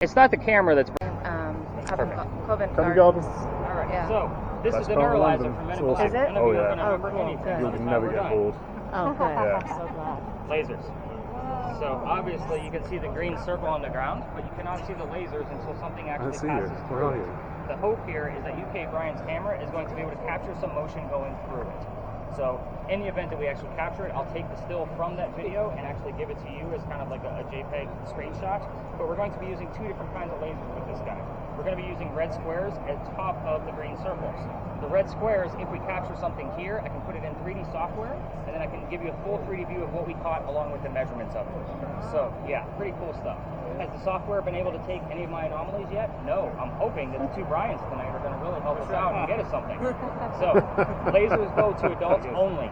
It's not the camera that's... Covent Gardens. All right, Yeah. so this Best is the part of neuralizer London. for Men It's in Black. awesome. Is it? None of Oh, you are yeah. going to remember Oh, cool. anything. Good. You'll By the time never we're get done. bored. Oh, good. Yeah. I'm so glad. Lasers. So obviously you can see the green circle on the ground, but you cannot see the lasers until something I actually don't see you. passes Where through are it. you? The hope here is that Bryan's camera is going to be able to capture some motion going through it. So in the event that we actually capture it, I'll take the still from that video and actually give it to you as kind of like a JPEG screenshot. But we're going to be using two different kinds of lasers with this guy. We're going to be using red squares at top of the green circles. The red squares, if we capture something here, I can put it in 3D software, and then I can give you a full 3D view of what we caught along with the measurements of it. So yeah, pretty cool stuff. Has the software been able to take any of my anomalies yet? No. I'm hoping that the two Bryans tonight are going to really help us out and get us something. So lasers go to adults only.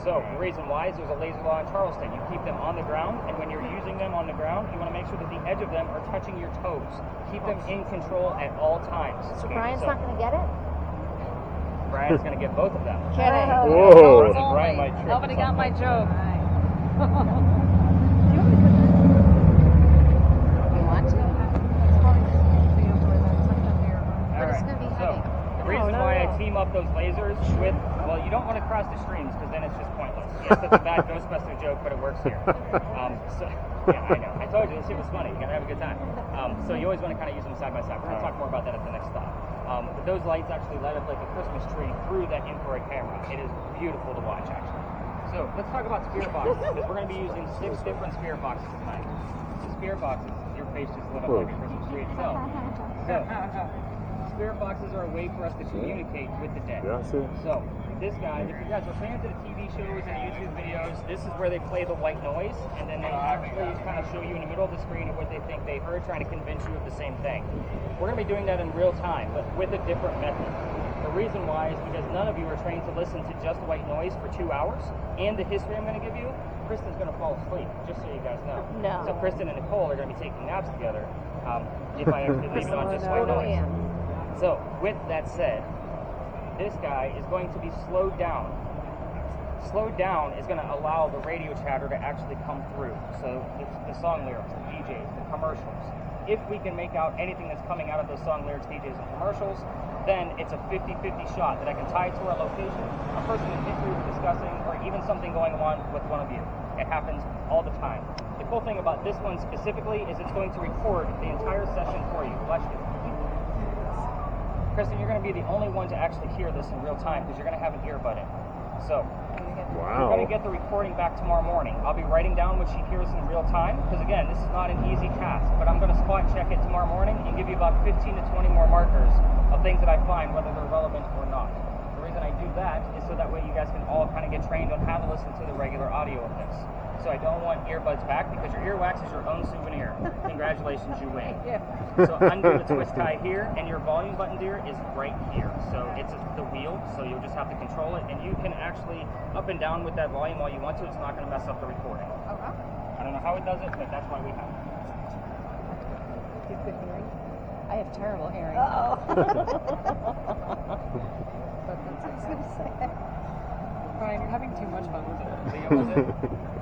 So the reason why is there's a laser law in Charleston. You keep them on the ground, and when you're using them on the ground, you want to make sure that the edge of them are touching your toes. Keep them in control at all times. So Bryan's not going to get it? Bryan's going to get both of them. Kidding. Whoa. Brian might trip. Nobody got my joke. You want to? But it's going to be So, heavy. the reason why I team up those lasers with, well, you don't want to cross the streams because then it's just pointless. Yes, that's a bad Ghostbuster joke, but it works here. Yeah, I know. I told you, this shit was funny. You gotta have a good time. So you always want to kind of use them side by side. We're gonna talk more about that at the next stop. But those lights actually light up like a Christmas tree through that infrared camera. It is beautiful to watch, actually. So let's talk about spirit boxes, because we're gonna be using 6 different spirit boxes tonight. The spirit boxes, your face just lit up like a Christmas tree itself. So, spirit boxes are a way for us to communicate with the dead. Yeah, I see. So, this guy, if you guys are fans of the TV shows and the YouTube videos, this is where they play the white noise, and then they actually kind of show you in the middle of the screen of what they think they heard, trying to convince you of the same thing. We're going to be doing that in real time, but with a different method. The reason why is because none of you are trained to listen to just white noise for 2 hours, and the history I'm going to give you, Kristen's going to fall asleep, just so you guys know. No. So Kristen and Nicole are going to be taking naps together, if I actually leave it on just white noise. So, with that said, this guy is going to be slowed down. Slowed down is going to allow the radio chatter to actually come through. So, the song lyrics, the DJs, the commercials. If we can make out anything that's coming out of those song lyrics, DJs, and commercials, then it's a 50-50 shot that I can tie to our location, a person in history we're discussing, or even something going on with one of you. It happens all the time. The cool thing about this one specifically is it's going to record the entire session for you. Bless you. Kristen, you're going to be the only one to actually hear this in real time because you're going to have an earbud in. So, you're going to get the recording back tomorrow morning. I'll be writing down what she hears in real time because, again, this is not an easy task, but I'm going to spot check it tomorrow morning and give you about 15 to 20 more markers of things that I find, whether they're relevant or not. The reason I do that is so that way you guys can all kind of get trained on how to listen to the regular audio of this. So I don't want earbuds back because your earwax is your own souvenir. Congratulations, you win. So undo the twist tie here, and your volume button, dear, is right here. So it's the wheel, so you'll just have to control it, and you can actually up and down with that volume all you want to. It's not going to mess up the recording. Okay. I don't know how it does it, but that's why we have it. You have good hearing? I have terrible hearing. But that's what I was going to say. Brian, you're having too much fun with it. Leah, was it?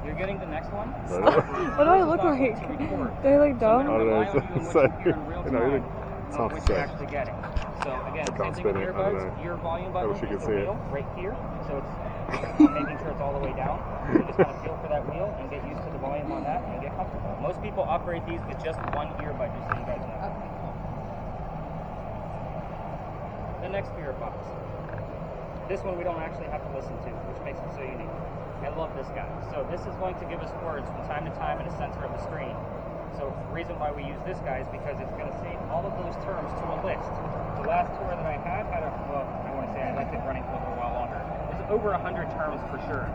You're getting the next one? What do I look like? Do I look dumb? I don't know. It's what you hear in real time it's of hard to what you're say. actually getting. So again, I can't same thing with spin it, I don't earbuds. know. Your volume I button wish you is could the see it. wheel right here. So it's making sure it's all the way down. So just kind of feel for that wheel and get used to the volume on that and get comfortable. Most people operate these with just one earbud, just so you guys know. The next spirit box. This one we don't actually have to listen to, which makes it so unique. I love this guy. So this is going to give us words from time to time in the center of the screen. So the reason why we use this guy is because it's going to save all of those terms to a list. The last tour that I had well, I want to say I left it running for a little while longer. It was over 100 terms for sure.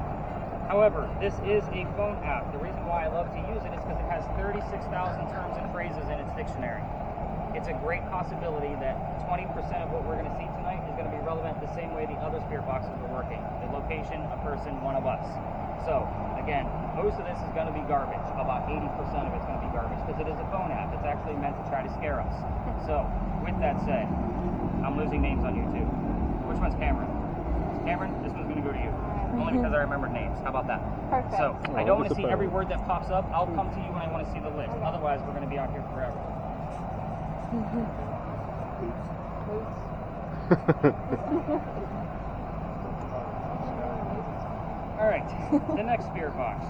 However, this is a phone app. The reason why I love to use it is because it has 36,000 terms and phrases in its dictionary. It's a great possibility that 20% of what we're going to see tonight is going to be relevant the same way the other spirit boxes are working. The location, a person, one of us. So, again, most of this is going to be garbage. About 80% of it's going to be garbage because it is a phone app. It's actually meant to try to scare us. So, with that said, I'm losing names on you too. Which one's Cameron? Cameron, this one's going to go to you. Only because I remembered names. How about that? Perfect. So, I don't want to see every word that pops up. I'll come to you when I want to see the list. Otherwise, we're going to be out here forever. Alright, the next spirit box.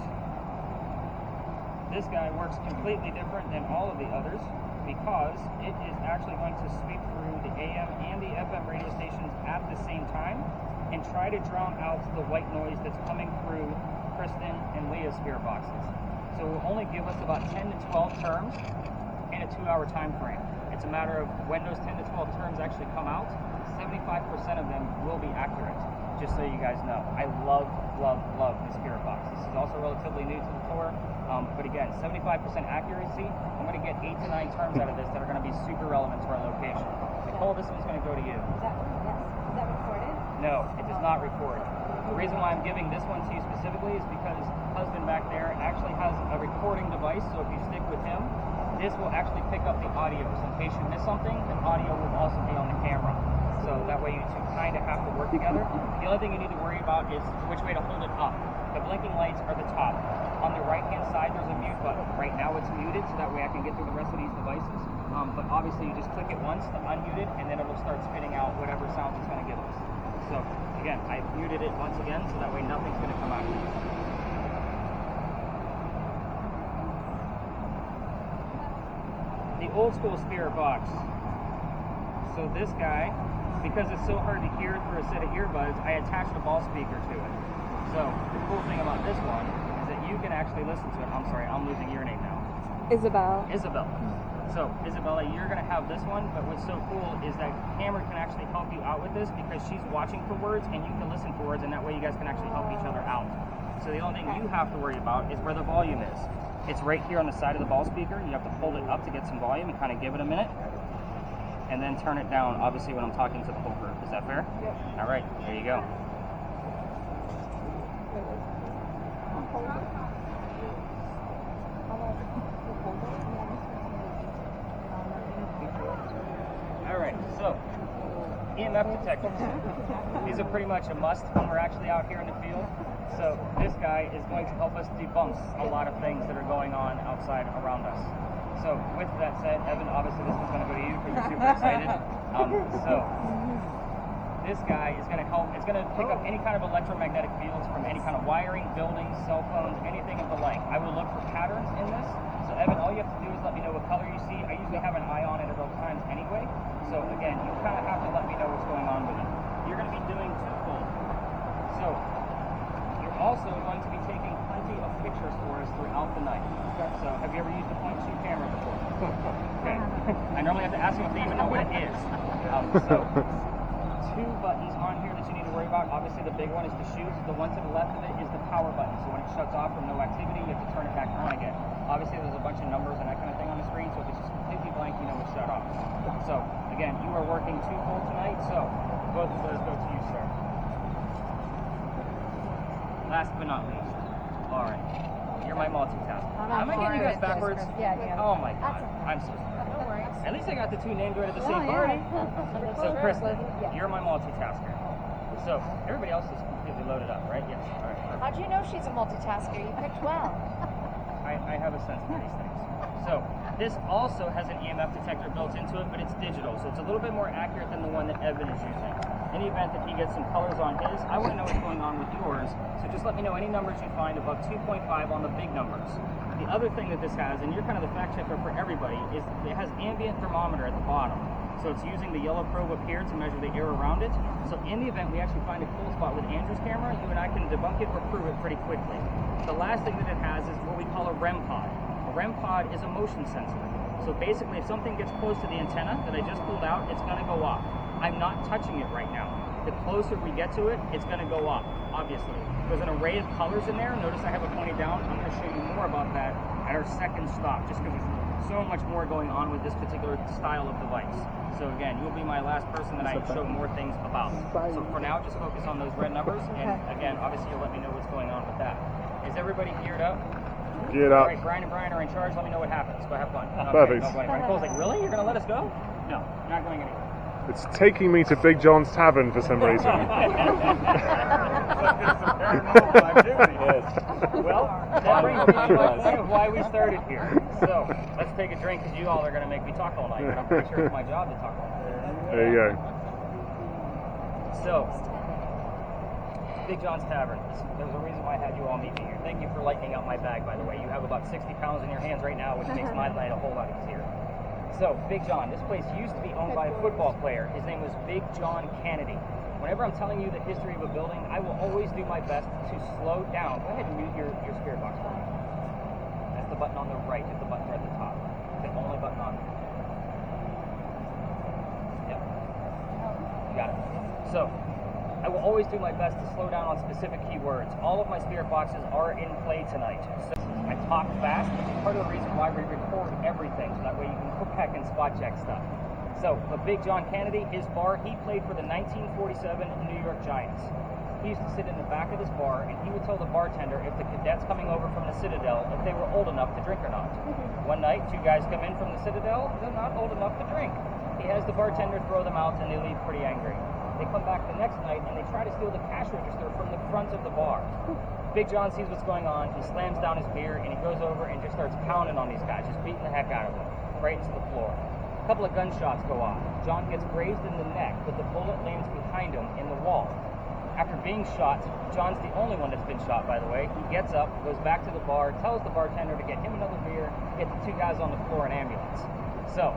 This guy works completely different than all of the others because it is actually going to sweep through the AM and the FM radio stations at the same time and try to drown out the white noise that's coming through Kristen and Leah's spirit boxes. So it will only give us about 10 to 12 terms in a 2-hour time frame. It's a matter of when those 10 to 12 terms actually come out, 75% of them will be accurate, just so you guys know. I love the spirit box. This is also relatively new to the tour, but again, 75% accuracy. I'm going to get 8 to 9 terms out of this that are going to be super relevant to our location. Nicole, this one's going to go to you. Is that recorded? No, it does not record. The reason why I'm giving this one to you specifically is because husband back there actually has a recording device, so if you stick with him, this will actually pick up the audio. So in case you miss something, the audio will also be on the camera. So that way you two kind of have to work together. The only thing you need to worry about is which way to hold it up. The blinking lights are the top. On the right-hand side, there's a mute button. Right now it's muted, so that way I can get through the rest of these devices. But obviously you just click it once to unmute it, and then it'll start spitting out whatever sound it's going to give us. So again, I muted it once again, so that way nothing's going to come out. The old school spirit box. So this guy, because it's so hard to hear through a set of earbuds, I attached a ball speaker to it. So the cool thing about this one is that you can actually listen to it. I'm sorry, I'm losing your name now. Isabel. So Isabella, you're going to have this one, but what's so cool is that Cameron can actually help you out with this because she's watching for words and you can listen for words, and that way you guys can actually help each other out. So the only thing you have to worry about is where the volume is. It's right here on the side of the ball speaker. You have to hold it up to get some volume and kind of give it a minute. And then turn it down, obviously, when I'm talking to the whole group. Is that fair? Yep. All right, there you go. All right, so EMF detectors. These are pretty much a must when we're actually out here in the field. So this guy is going to help us debunk a lot of things that are going on outside around us. So with that said, Evan, obviously this one's going to go to you because you're super excited. So this guy is going to help. It's going to pick up any kind of electromagnetic fields from any kind of wiring, buildings, cell phones, anything of the like. I will look for patterns in this. So Evan, all you have to do is let me know what color you see. I usually have an eye on it at all times anyway. So again, you kind of have to let me know what's going on with it. You're going to be doing twofold. So you're also going to be taking plenty of pictures for us throughout the night. So have you ever used a point and shoot camera before? Okay. I normally have to ask them if they even know what it is. So 2 buttons on here that you need to worry about. Obviously the big one is to shoot. The one to the left of it is the power button. So when it shuts off from no activity, you have to turn it back on again. Obviously there's a bunch of numbers and that kind of thing on the screen, so if it's just completely blank, you know it's shut off. So again, you are working twofold tonight, so both of those go to you, sir. Last but not least. Alright. You're my multitasker. Am I getting you guys backwards? Yeah. Oh my god. I'm so sorry. No worries. At least I got the 2 names right at the same party. So Kristen, you're my multitasker. So everybody else is completely loaded up, right? Yes. All right. Perfect. How'd you know she's a multitasker? You picked well. I have a sense for these things. So this also has an EMF detector built into it, but it's digital, so it's a little bit more accurate than the one that Evan is using. In the event that he gets some colors on his, I want to know what's going on with yours, so just let me know any numbers you find above 2.5 on the big numbers. The other thing that this has, and you're kind of the fact checker for everybody, is it has ambient thermometer at the bottom. So it's using the yellow probe up here to measure the air around it. So in the event we actually find a cool spot with Andrew's camera, you and I can debunk it or prove it pretty quickly. The last thing that it has is what we call a REM pod. A REM pod is a motion sensor. So basically if something gets close to the antenna that I just pulled out, it's going to go off. I'm not touching it right now. The closer we get to it, it's going to go off, obviously. There's an array of colors in there. Notice I have it pointed down. I'm going to show you more about that at our second stop, just because there's so much more going on with this particular style of device. So again, you'll be my last person that I show more things about. So for now, just focus on those red numbers. And again, obviously you'll let me know what's going on with that. Is everybody geared up? Geared up. All right, Bryan and Bryan are in charge. Let me know what happens. Go have fun. Okay, Perfect. Nicole's like, really? You're going to let us go? No, you're not going anywhere. It's taking me to Big John's Tavern for some reason. Well, that brings me to my point of why we started here. So, let's take a drink because you all are going to make me talk all night, but I'm pretty sure it's my job to talk all night. There you go. So, Big John's Tavern. There's a reason why I had you all meet me here. Thank you for lightening up my bag, by the way. You have about 60 pounds in your hands right now, which makes my night a whole lot easier. So, Big John, this place used to be owned by a football player. His name was Big John Kennedy. Whenever I'm telling you the history of a building, I will always do my best to slow down. Go ahead and mute your spirit box for me. That's the button on the right. Hit the button right at the top. The only button on there. Yep. You got it. So, I will always do my best to slow down on specific keywords. All of my spirit boxes are in play tonight. So I talk fast, which is part of the reason why we record everything, so that way you can go back and spot check stuff. So, but Big John Kennedy, his bar, he played for the 1947 New York Giants. He used to sit in the back of this bar, and he would tell the bartender if the cadets coming over from the Citadel, if they were old enough to drink or not. One night, two guys come in from the Citadel, they're not old enough to drink. He has the bartender throw them out, and they leave pretty angry. They come back the next night, and they try to steal the cash register from the front of the bar. Big John sees what's going on, he slams down his beer, and he goes over and just starts pounding on these guys, just beating the heck out of them, right into the floor. A couple of gunshots go off. John gets grazed in the neck, but the bullet lands behind him in the wall. After being shot, John's the only one that's been shot, by the way. He gets up, goes back to the bar, tells the bartender to get him another beer, get the two guys on the floor in ambulance. So,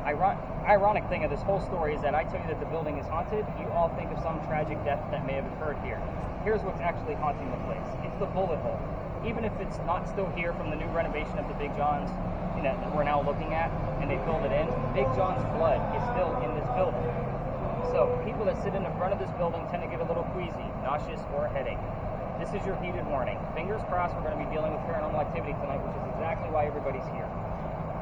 ironic thing of this whole story is that I tell you that the building is haunted, you all think of some tragic death that may have occurred here. Here's what's actually haunting the place. It's the bullet hole. Even if it's not still here from the new renovation of the Big John's, you know, that we're now looking at, and they filled it in, Big John's blood is still in this building. So, people that sit in the front of this building tend to get a little queasy, nauseous, or a headache. This is your heated warning. Fingers crossed we're going to be dealing with paranormal activity tonight, which is exactly why everybody's here.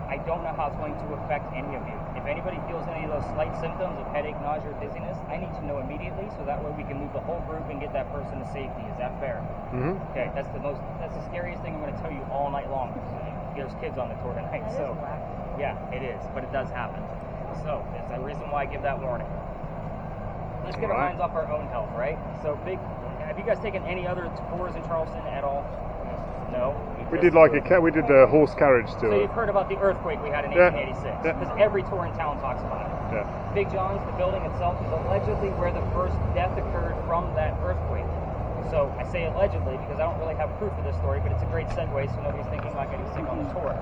I don't know how it's going to affect any of you. If anybody feels any of those slight symptoms of headache, nausea, or dizziness, I need to know immediately so that way we can move the whole group and get that person to safety. Is that fair? Mm-hmm. Okay, that's the scariest thing I'm going to tell you all night long. There's kids on the tour tonight, so yeah, it is, but it does happen. So there's a reason why I give that warning. Let's get our minds off our own health, right? So have you guys taken any other tours in Charleston at all? No? We did a horse carriage tour. So you've heard about the earthquake we had in 1886, because every tour in town talks about it. Yeah. Big John's, the building itself, is allegedly where the first death occurred from that earthquake. So I say allegedly because I don't really have proof of this story, but it's a great segue so nobody's thinking about getting sick on the tour.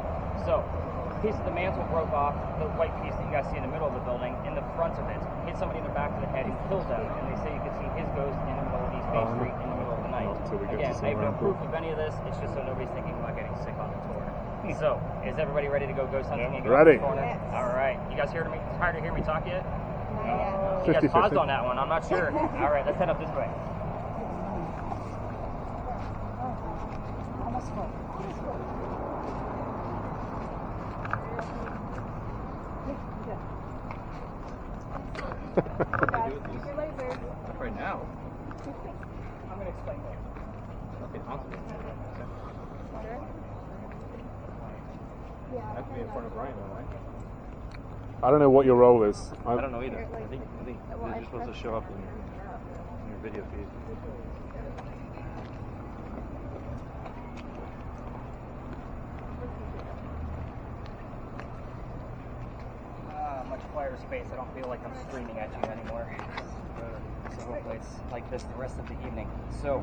So, a piece of the mantle broke off, the white piece that you guys see in the middle of the building, in the front of it, hit somebody in the back of the head and killed them, and they say you could see his ghost in the middle of East Main Street in the middle of the night. Again, I have no proof of any of this, it's just so nobody's thinking about getting sick on the tour. So, is everybody ready to go ghost hunting and go ready. to the corner? Yes. Alright, you guys tired to hear me talk yet? No. You guys 50-50. paused on that one, I'm not sure. Alright, let's head up this way. Almost full. Right now? I'm going to explain later. Okay, awesome. I have to be in front of Bryan, though, right? I don't know what your role is. I don't know either. I think they're just supposed to show up in your video feed. Much quieter space. I don't feel like I'm screaming at you anymore. So hopefully it's like this the rest of the evening. So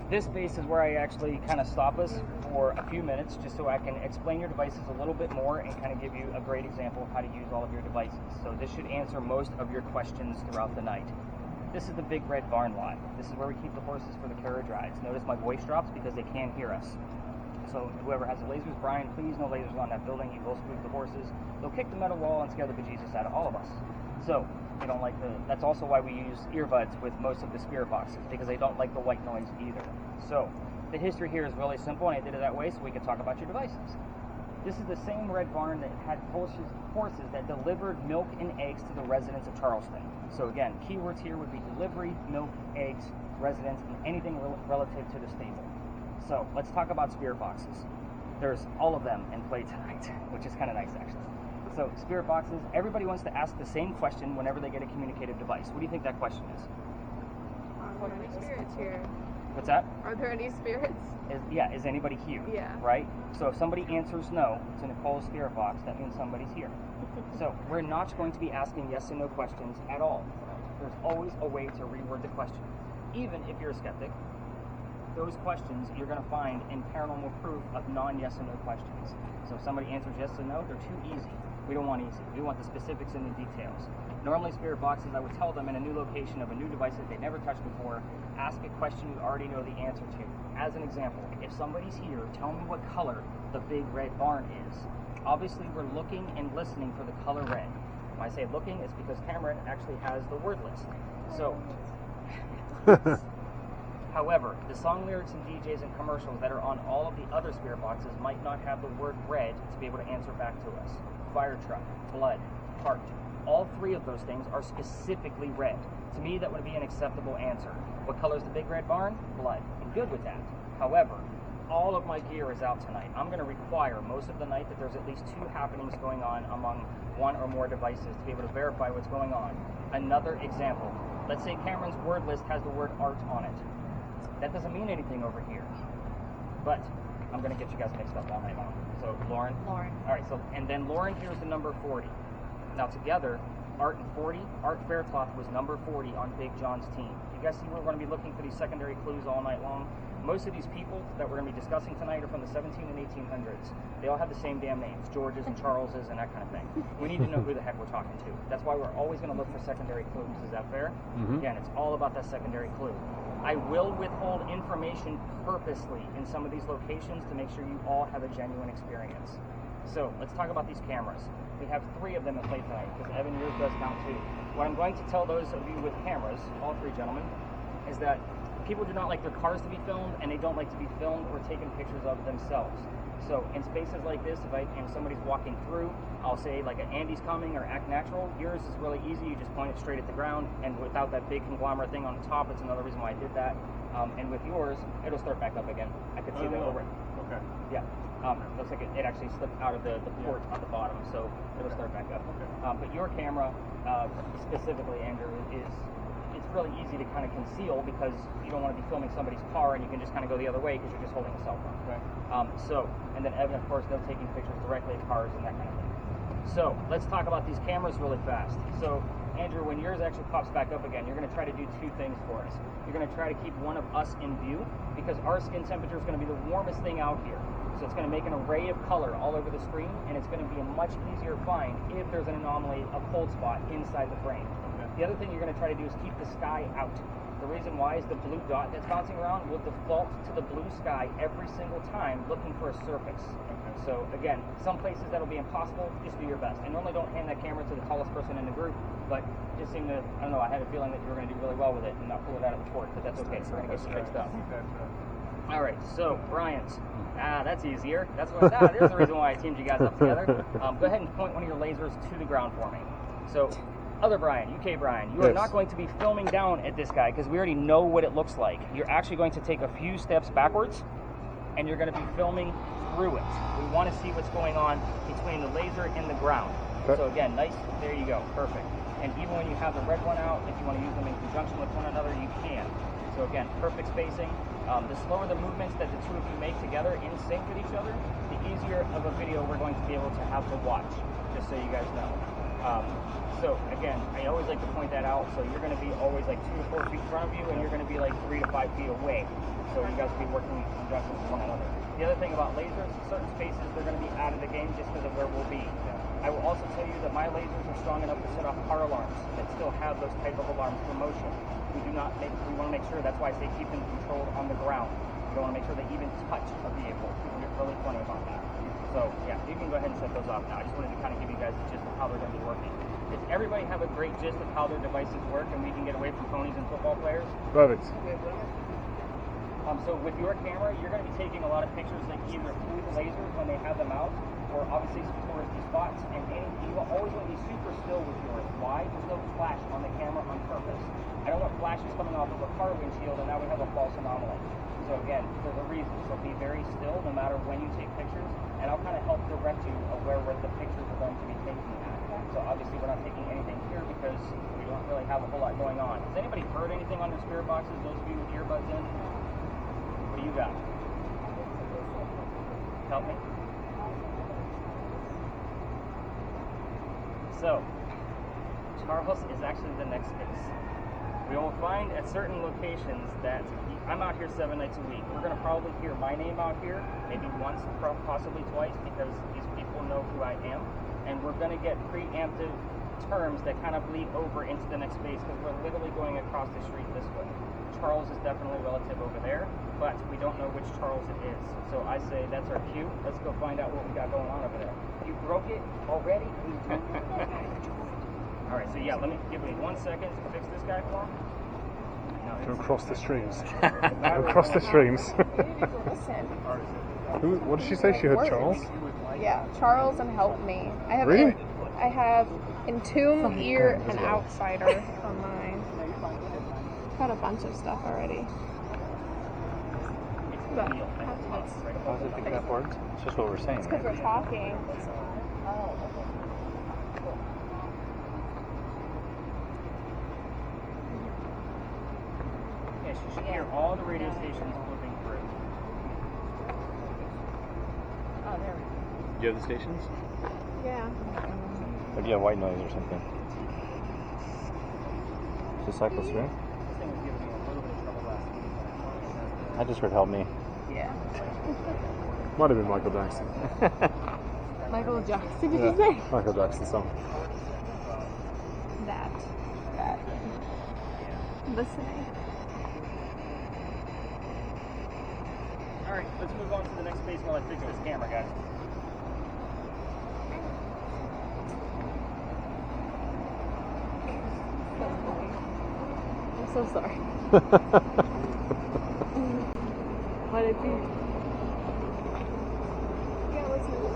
this space is where I actually kind of stop us for a few minutes just so I can explain your devices a little bit more and kind of give you a great example of how to use all of your devices. So this should answer most of your questions throughout the night. This is the big red barn lot. This is where we keep the horses for the carriage rides. Notice my voice drops because they can't hear us. So whoever has the lasers, Bryan, please no lasers on that building. You will spook the horses. They'll kick the metal wall and scare the bejesus out of all of us. So they don't like that's also why we use earbuds with most of the spirit boxes, because they don't like the white noise either. So the history here is really simple, and I did it that way so we can talk about your devices. This is the same red barn that had horses that delivered milk and eggs to the residents of Charleston. So again, keywords here would be delivery, milk, eggs, residents, and anything relative to the stable. So let's talk about spirit boxes. There's all of them in play tonight, which is kind of nice actually. So spirit boxes, everybody wants to ask the same question whenever they get a communicative device. What do you think that question is? Are there any spirits here? What's that? Are there any spirits? Is anybody here? Yeah. Right? So if somebody answers no to Nicole's spirit box, that means somebody's here. So we're not going to be asking yes and no questions at all. There's always a way to reword the question. Even if you're a skeptic, those questions you're going to find in paranormal proof of non-yes and no questions. So if somebody answers yes and no, they're too easy. We don't want easy. We want the specifics and the details. Normally spirit boxes, I would tell them in a new location of a new device that they never touched before, ask a question you already know the answer to. As an example, if somebody's here, tell me what color the big red barn is. Obviously we're looking and listening for the color red. When I say looking, it's because Cameron actually has the word list. So, however, the song lyrics and DJs and commercials that are on all of the other spirit boxes might not have the word red to be able to answer back to us. Fire truck, blood, heart. All three of those things are specifically red. To me, that would be an acceptable answer. What color is the big red barn? Blood. I'm good with that. However, all of my gear is out tonight. I'm going to require most of the night that there's at least 2 happenings going on among 1 or more devices to be able to verify what's going on. Another example. Let's say Cameron's word list has the word art on it. That doesn't mean anything over here. But I'm going to get you guys mixed up all night long. So, Lauren? Lauren. All right, so, and then Lauren here's the number 40. Now together, Art and 40, Art Faircloth was number 40 on Big John's team. You guys see we're going to be looking for these secondary clues all night long? Most of these people that we're going to be discussing tonight are from the 17 and 1800s. They all have the same damn names, Georges and Charleses and that kind of thing. We need to know who the heck we're talking to. That's why we're always going to look for secondary clues. Is that fair? Mm-hmm. Again, it's all about that secondary clue. I will withhold information purposely in some of these locations to make sure you all have a genuine experience. So let's talk about these cameras. We have 3 of them in play tonight because Evan, yours does count too. What I'm going to tell those of you with cameras, all 3 gentlemen, is that people do not like their cars to be filmed and they don't like to be filmed or taken pictures of themselves. So in spaces like this, if somebody's walking through, I'll say like an Andy's coming or act natural. Yours is really easy. You just point it straight at the ground, and without that big conglomerate thing on the top, it's another reason why I did that. And with yours, it'll start back up again. I could see that over. Okay. Yeah. Looks like it actually slipped out of the port on the bottom, so it'll start back up. Okay. But your camera, specifically, Andrew, it's really easy to kind of conceal because you don't want to be filming somebody's car and you can just kind of go the other way because you're just holding a cell phone. Right. And then Evan, of course, they're taking pictures directly of cars and that kind of thing. So let's talk about these cameras really fast. So Andrew, when yours actually pops back up again, you're going to try to do 2 things for us. You're going to try to keep one of us in view because our skin temperature is going to be the warmest thing out here. So it's going to make an array of color all over the screen, and it's going to be a much easier find if there's an anomaly, a cold spot inside the frame. Okay. The other thing you're going to try to do is keep the sky out. The reason why is the blue dot that's bouncing around will default to the blue sky every single time looking for a surface. Okay. So again, some places that'll be impossible, just do your best. I normally don't hand that camera to the tallest person in the group, but just seemed to, I don't know, I had a feeling that you were going to do really well with it and not pull it out of the port, but that's okay. So we're going to get you fixed up. All right, so Bryan's. That's easier. That's what. There's the reason why I teamed you guys up together. Go ahead and point one of your lasers to the ground for me. So, other Bryan, UK Bryan, you are not going to be filming down at this guy because we already know what it looks like. You're actually going to take a few steps backwards, and you're going to be filming through it. We want to see what's going on between the laser and the ground. Okay. So again, nice. There you go. Perfect. And even when you have the red one out, if you want to use them in conjunction with one another, you can. So again, perfect spacing. The slower the movements that the 2 of you make together in sync with each other, the easier of a video we're going to be able to have to watch, just so you guys know. So again, I always like to point that out. So you're going to be always like 2 to 4 feet in front of you, and you're going to be like 3 to 5 feet away. So you guys will be working in conjunction with one another. The other thing about lasers, certain spaces they're going to be out of the game just because of where we'll be. I will also tell you that my lasers are strong enough to set off car alarms that still have those type of alarms for motion. We want to make sure, that's why I say keep them controlled on the ground. We don't want to make sure they even touch a vehicle. People get really funny about that. So yeah, you can go ahead and set those off now. I just wanted to kind of give you guys the gist of how they're going to be working. Does everybody have a great gist of how their devices work and we can get away from ponies and football players? Perfect. So with your camera, you're going to be taking a lot of pictures like either through the lasers when they have them out, or obviously some touristy spots, and you always want to be super still with yours. Why? There's no flash on the camera on purpose. I don't want flashes coming off of a car windshield and now we have a false anomaly. So again, there's a reason. So be very still no matter when you take pictures, and I'll kind of help direct you of where the pictures are going to be taken at. So obviously we're not taking anything here because we don't really have a whole lot going on. Has anybody heard anything on their spirit boxes? Those of you with earbuds in? What do you got? Help me. So, Charles is actually the next space. We will find at certain locations that I'm out here 7 nights a week. We're going to probably hear my name out here, maybe once, possibly twice, because these people know who I am. And we're going to get preemptive terms that kind of bleed over into the next space because we're literally going across the street this way. Charles is definitely relative over there, but we don't know which Charles it is. So I say that's our cue. Let's go find out what we got going on over there. You broke it already? All right, so yeah, let me give me 1 second to fix this guy for him. No, Don't cross the streams. Don't cross the streams. Listen. What did she say? She heard Charles? Yeah, Charles and help me. Really? I have Entomb, Ear, and Outsider on mine. Got a bunch of stuff already. But How does it pick up words? It's just what we're saying. it's because we're talking. Yes, you should hear all the radio stations flipping through. Oh, there we go. Do you have the stations? Yeah. Or do you have white noise or something? Just cycle through? This thing was giving me a little bit of trouble last week. I just heard help me. Yeah. Might have been Michael Jackson. Michael Jackson, did you say? Michael Jackson song. That. Listening. All right, let's move on to the next space while I fix this camera, guys. I'm so sorry. Why did you? Yeah, listen to this.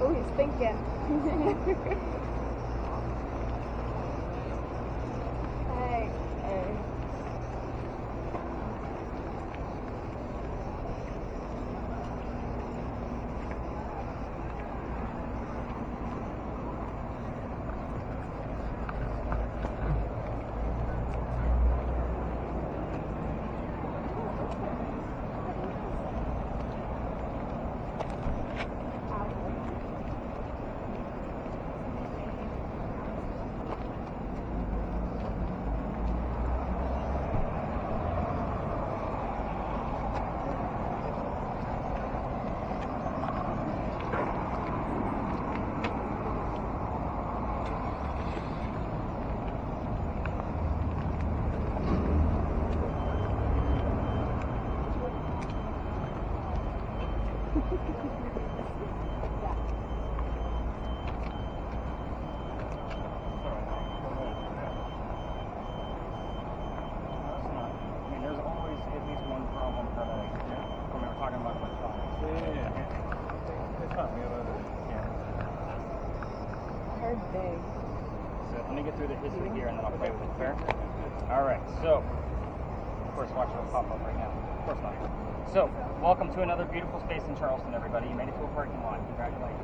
Oh, he's thinking. Hey. Hey. Let me get through the history here and then I'll play with it. Fair? Alright, so, of course, watch it pop up right now. Of course not. So, welcome to another beautiful space in Charleston, everybody. You made it to a parking lot. Congratulations.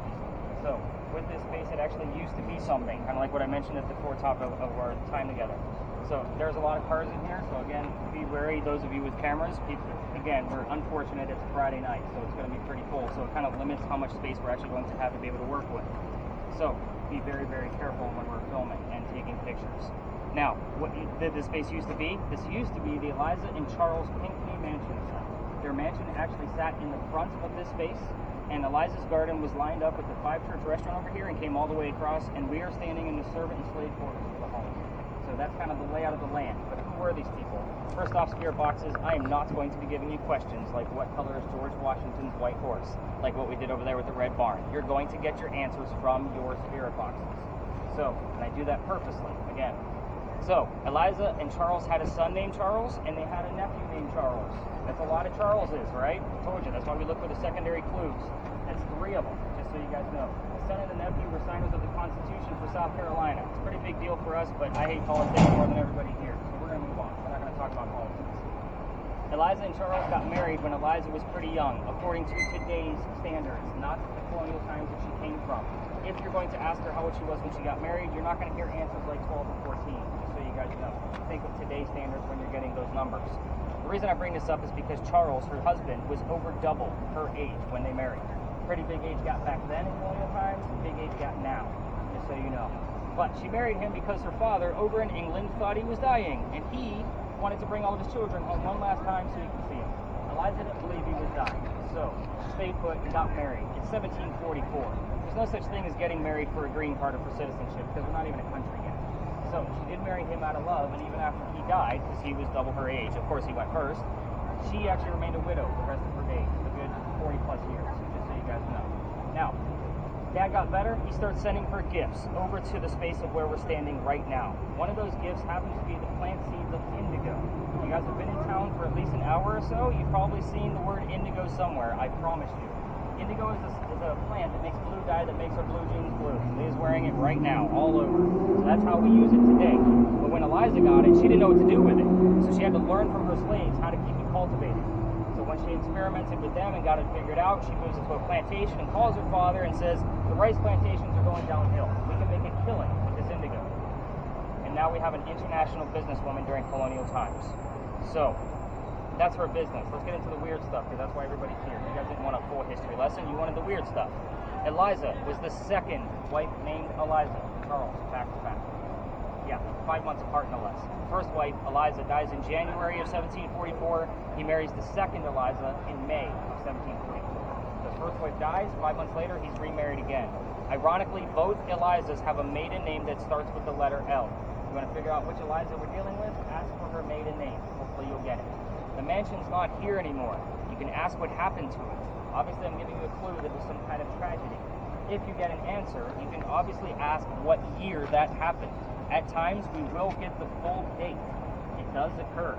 So, with this space, it actually used to be something, kind of like what I mentioned at the top of our time together. So, there's a lot of cars in here. So, again, be wary, those of you with cameras. Again, we're unfortunate it's Friday night, so it's going to be pretty full. So, it kind of limits how much space we're actually going to have to be able to work with. So, be very, very careful when we're filming and taking pictures. Now, what did this space used to be? This used to be the Eliza and Charles Pinckney Mansion site. Their mansion actually sat in the front of this space, and Eliza's garden was lined up with the Five Church restaurant over here and came all the way across, and we are standing in the servant and slave quarters of the home. So that's kind of the layout of the land. But who were these people? First off, spirit boxes, I am not going to be giving you questions like what color is George Washington's white horse, like what we did over there with the red barn. You're going to get your answers from your spirit boxes. So, and I do that purposely, again. So, Eliza and Charles had a son named Charles, and they had a nephew named Charles. That's a lot of Charleses, right? I told you, that's why we look for the secondary clues. That's 3 of them, just so you guys know. The son and the nephew were signers of the Constitution for South Carolina. It's a pretty big deal for us, but I hate politics more than everybody here. So we're going to move on. We're not going to talk about politics. Eliza and Charles got married when Eliza was pretty young, according to today's standards, not the colonial times that she came from. If you're going to ask her how old she was when she got married, you're not going to hear answers like 12 or 14, just so you guys know. Think of today's standards when you're getting those numbers. The reason I bring this up is because Charles, her husband, was over double her age when they married. Pretty big age gap back then in colonial times, big age gap now, just so you know. But she married him because her father over in England thought he was dying, and he wanted to bring all of his children home one last time so he could see him. Eliza didn't believe he was dying, so stayed put and got married. It's 1744. There's no such thing as getting married for a green card or for citizenship because we're not even a country yet. So she did marry him out of love, and even after he died, because he was double her age, of course he went first, she actually remained a widow the rest of her days, a good 40 plus years, just so you guys know. Now, Dad got better, he starts sending her gifts over to the space of where we're standing right now. One of those gifts happens to be the plant seeds of indigo. You guys have been in town for at least an hour or so, you've probably seen the word indigo somewhere, I promise you. Indigo is a plant that makes blue dye that makes our blue jeans blue. Leah's wearing it right now, all over. So that's how we use it today. But when Eliza got it, she didn't know what to do with it. So she had to learn from her slaves how to keep it cultivated. So when she experimented with them and got it figured out, she moves into a plantation and calls her father and says, the rice plantations are going downhill. We can make a killing with this indigo. And now we have an international businesswoman during colonial times. So that's her business. Let's get into the weird stuff, because that's why everybody's here. You guys didn't want a full history lesson. You wanted the weird stuff. Eliza was the second wife named Eliza to Charles, back to back. Yeah, 5 months apart no less. First wife, Eliza, dies in January of 1744. He marries the second Eliza in May of 1744. His first wife dies. 5 months later, he's remarried again. Ironically, both Elizas have a maiden name that starts with the letter L. You want to figure out which Eliza we're dealing with? Ask for her maiden name. Hopefully you'll get it. The mansion's not here anymore. You can ask what happened to it. Obviously, I'm giving you a clue that it was some kind of tragedy. If you get an answer, you can obviously ask what year that happened. At times, we will get the full date. It does occur.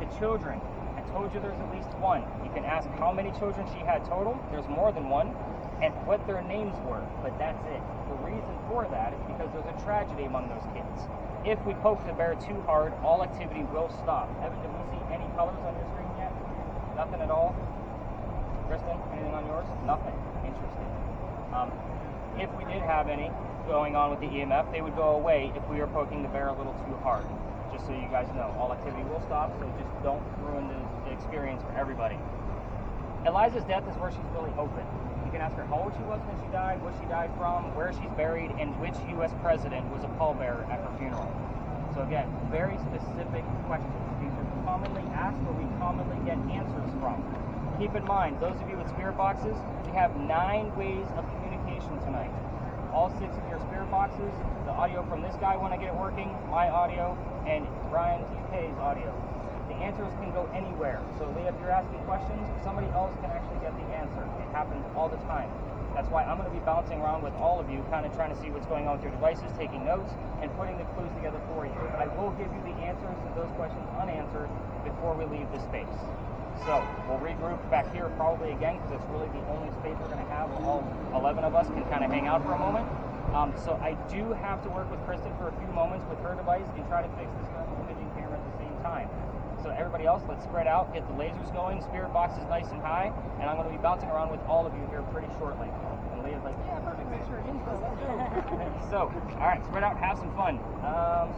The children, I told you there's at least one. You can ask how many children she had total. There's more than one. And what their names were, but that's it. The reason for that is because there's a tragedy among those kids. If we poke the bear too hard, all activity will stop. Evan, did we see any colors on your screen yet? Nothing at all? Kristen, anything on yours? Nothing. Interesting. If we did have any going on with the EMF, they would go away if we were poking the bear a little too hard. Just so you guys know, all activity will stop, so just don't ruin the experience for everybody. Eliza's death is where she's really open. You can ask her how old she was when she died, what she died from, where she's buried, and which U.S. president was a pallbearer at her funeral. So again, very specific questions. These are commonly asked or we commonly get answers from. Keep in mind, those of you with spirit boxes, we have 9 ways of communication tonight. All 6 of your spirit boxes, the audio from this guy when I get it working, my audio, and Bryan UK's audio. The answers can go anywhere. So Leah, if you're asking questions, somebody else can actually get the answer. It happens all the time. That's why I'm going to be bouncing around with all of you, kind of trying to see what's going on with your devices, taking notes, and putting the clues together for you. I will give you the answers to those questions unanswered before we leave this space. So we'll regroup back here probably again, because it's really the only space we're going to have where all 11 of us can kind of hang out for a moment. So I do have to work with Kristen for a few moments with her device and try to fix this thermal imaging camera at the same time. So everybody else, let's spread out, get the lasers going, spirit box is nice and high, and I'm going to be bouncing around with all of you here pretty shortly. And Leah's like, yeah, perfect, make sure intro, let's go. So, all right, spread out, have some fun.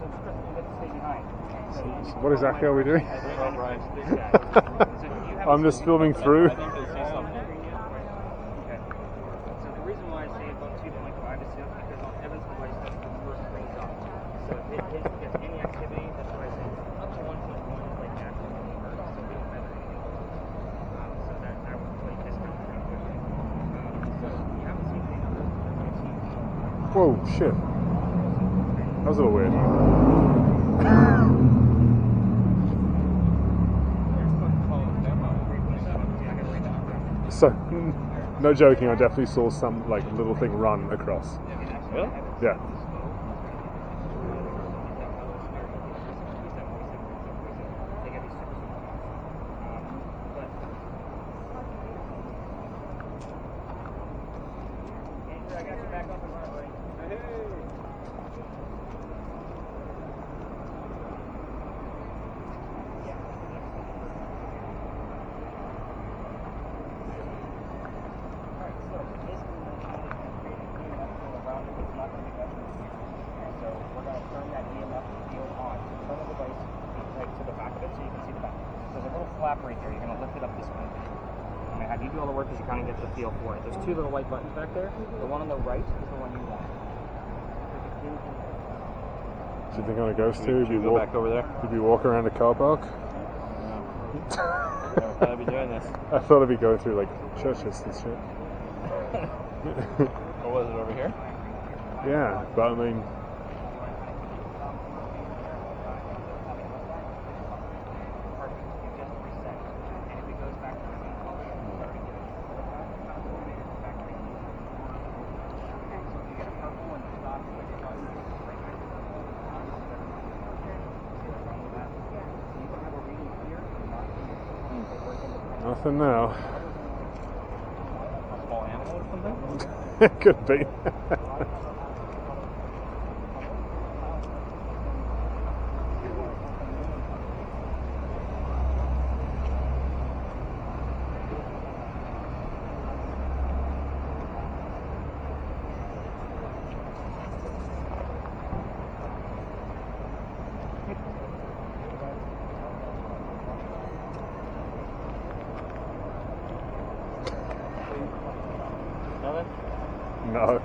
So Kristen, you get to stay behind. So What exactly are we doing? I don't know, Bryan. I'm just filming through. I think they see something. Okay. So the reason why I say about 2.5 is just because on Evan's device, that's the first green dot. So if his gets any activity, that's what I say. Up to 1.1 is like natural convert, so we don't measure anything. So that would play discount pretty quickly. So you haven't seen any numbers, that's what I've seen. Whoa, shit. That was a little weird. So, no joking, I definitely saw some like little thing run across. Really? Yeah. I got you back up and running, buddy. So we're going to turn that EMF field on. Turn the device right to the back of it so you can see the back. There's a little flap right there. You're going to lift it up this way. I'm going to have you do all the work because you kind of get the feel for it. There's two little white buttons back there. The one on the right is the one you want. Do you think on a ghost tube Should we go back over there? you'd be walking around a car park? Never thought I'd be doing this. I thought I'd be going through like churches and shit. Or was it over here? Yeah, but I mean, nothing now. A small animal or something? It could be. Nothing? No.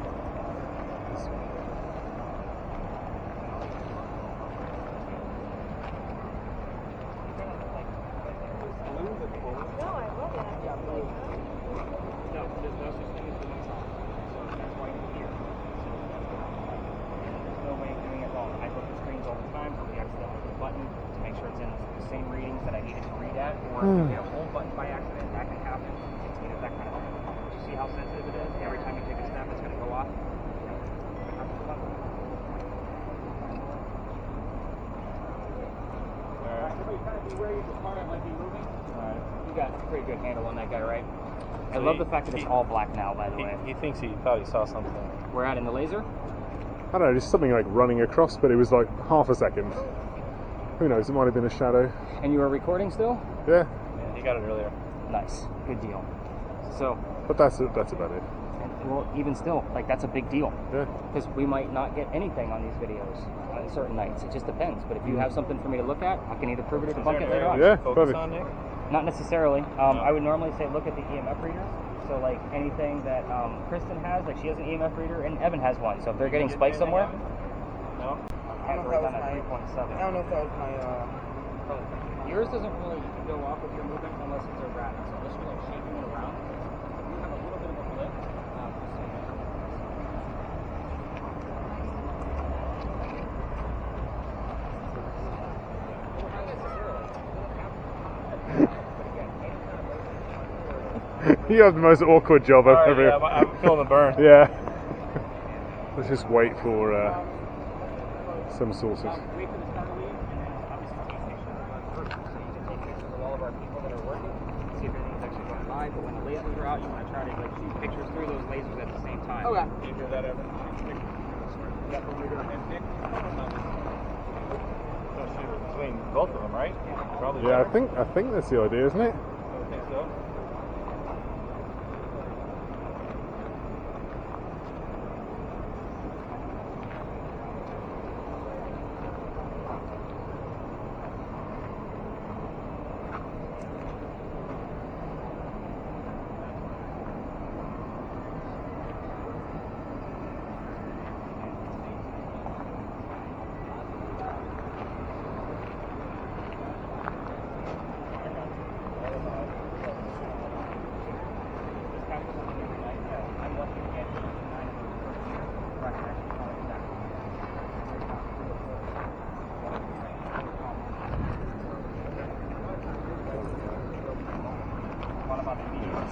You got a pretty good handle on that guy, right? I love the fact that it's all black now, by the way. He thinks he thought he saw something. We're out in the laser? I don't know, just something like running across, but it was like half a second. Who knows, it might have been a shadow. And you are recording still? Yeah, Yeah, he got it earlier. Nice. Good deal. So, but that's about it. well, even still, like, that's a big deal. Yeah. Because we might not get anything on these videos on certain nights. It just depends. But if you have something for me to look at, I can either prove it or debunk it later on. Yeah, Focus perfect. on Nick? Not necessarily. I would normally say look at the EMF readers. So, like, anything that Kristen has, like, she has an EMF reader, and Evan has one. So if they're getting spiked somewhere... No? I have right down at 3.7. I don't know if that was my, Yours doesn't really go off with your movement unless it's erratic. So unless you're like shaking it around, you have a little bit of a blip. You have the most awkward job I've ever... Yeah, I'm feeling the burn. Yeah. Let's just wait for some sources. Wait for the start of the lead, and then obviously take pictures of us first. So you can take pictures of all of our people that are working, see if everything's actually going live. But when the lasers are out, you want to try to like shoot pictures through those lasers at the same time. Okay. Do you do that ever? Yep, when we're doing it. Nick? So shoot between both of them, right? Probably Yeah, better. I think that's the idea, isn't it? I think so.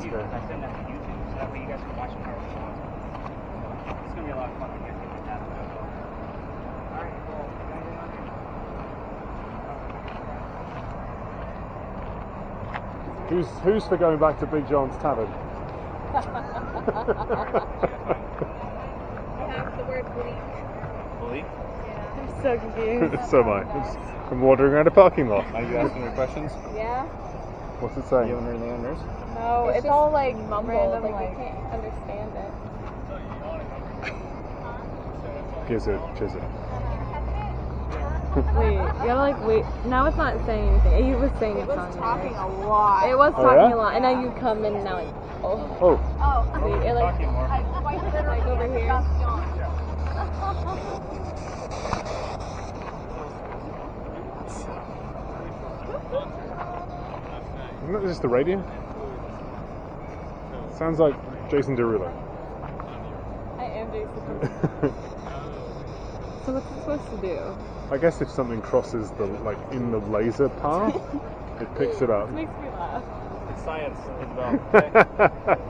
I send that to YouTube, so that way you guys can watch them however you want. It's gonna be a lot of fun to get things that. Alright, well, Who's for going back to Big John's Tavern? I have the word bleak. Believe? Yeah. I'm so confused. So am I. I'm wandering around a parking lot. Are you asking her questions? Yeah? What's it You saying? haven't heard anything on yours? No, it's just all like mumbled, random, like like- you can't understand it. Gizzard, Jizzard. Wait, you gotta like wait. Now it's not saying anything. He was saying It was something. talking a lot. It was Oh, talking yeah? a lot, and now you come in and now it's Oh, wait, it like Talking more. like over here. isn't that just the radio? Sounds like Jason Derulo. I am Jason. So what's it supposed to do? I guess if something crosses the like in the laser path, it picks it up. It makes me laugh. It's science, Isabel. Okay?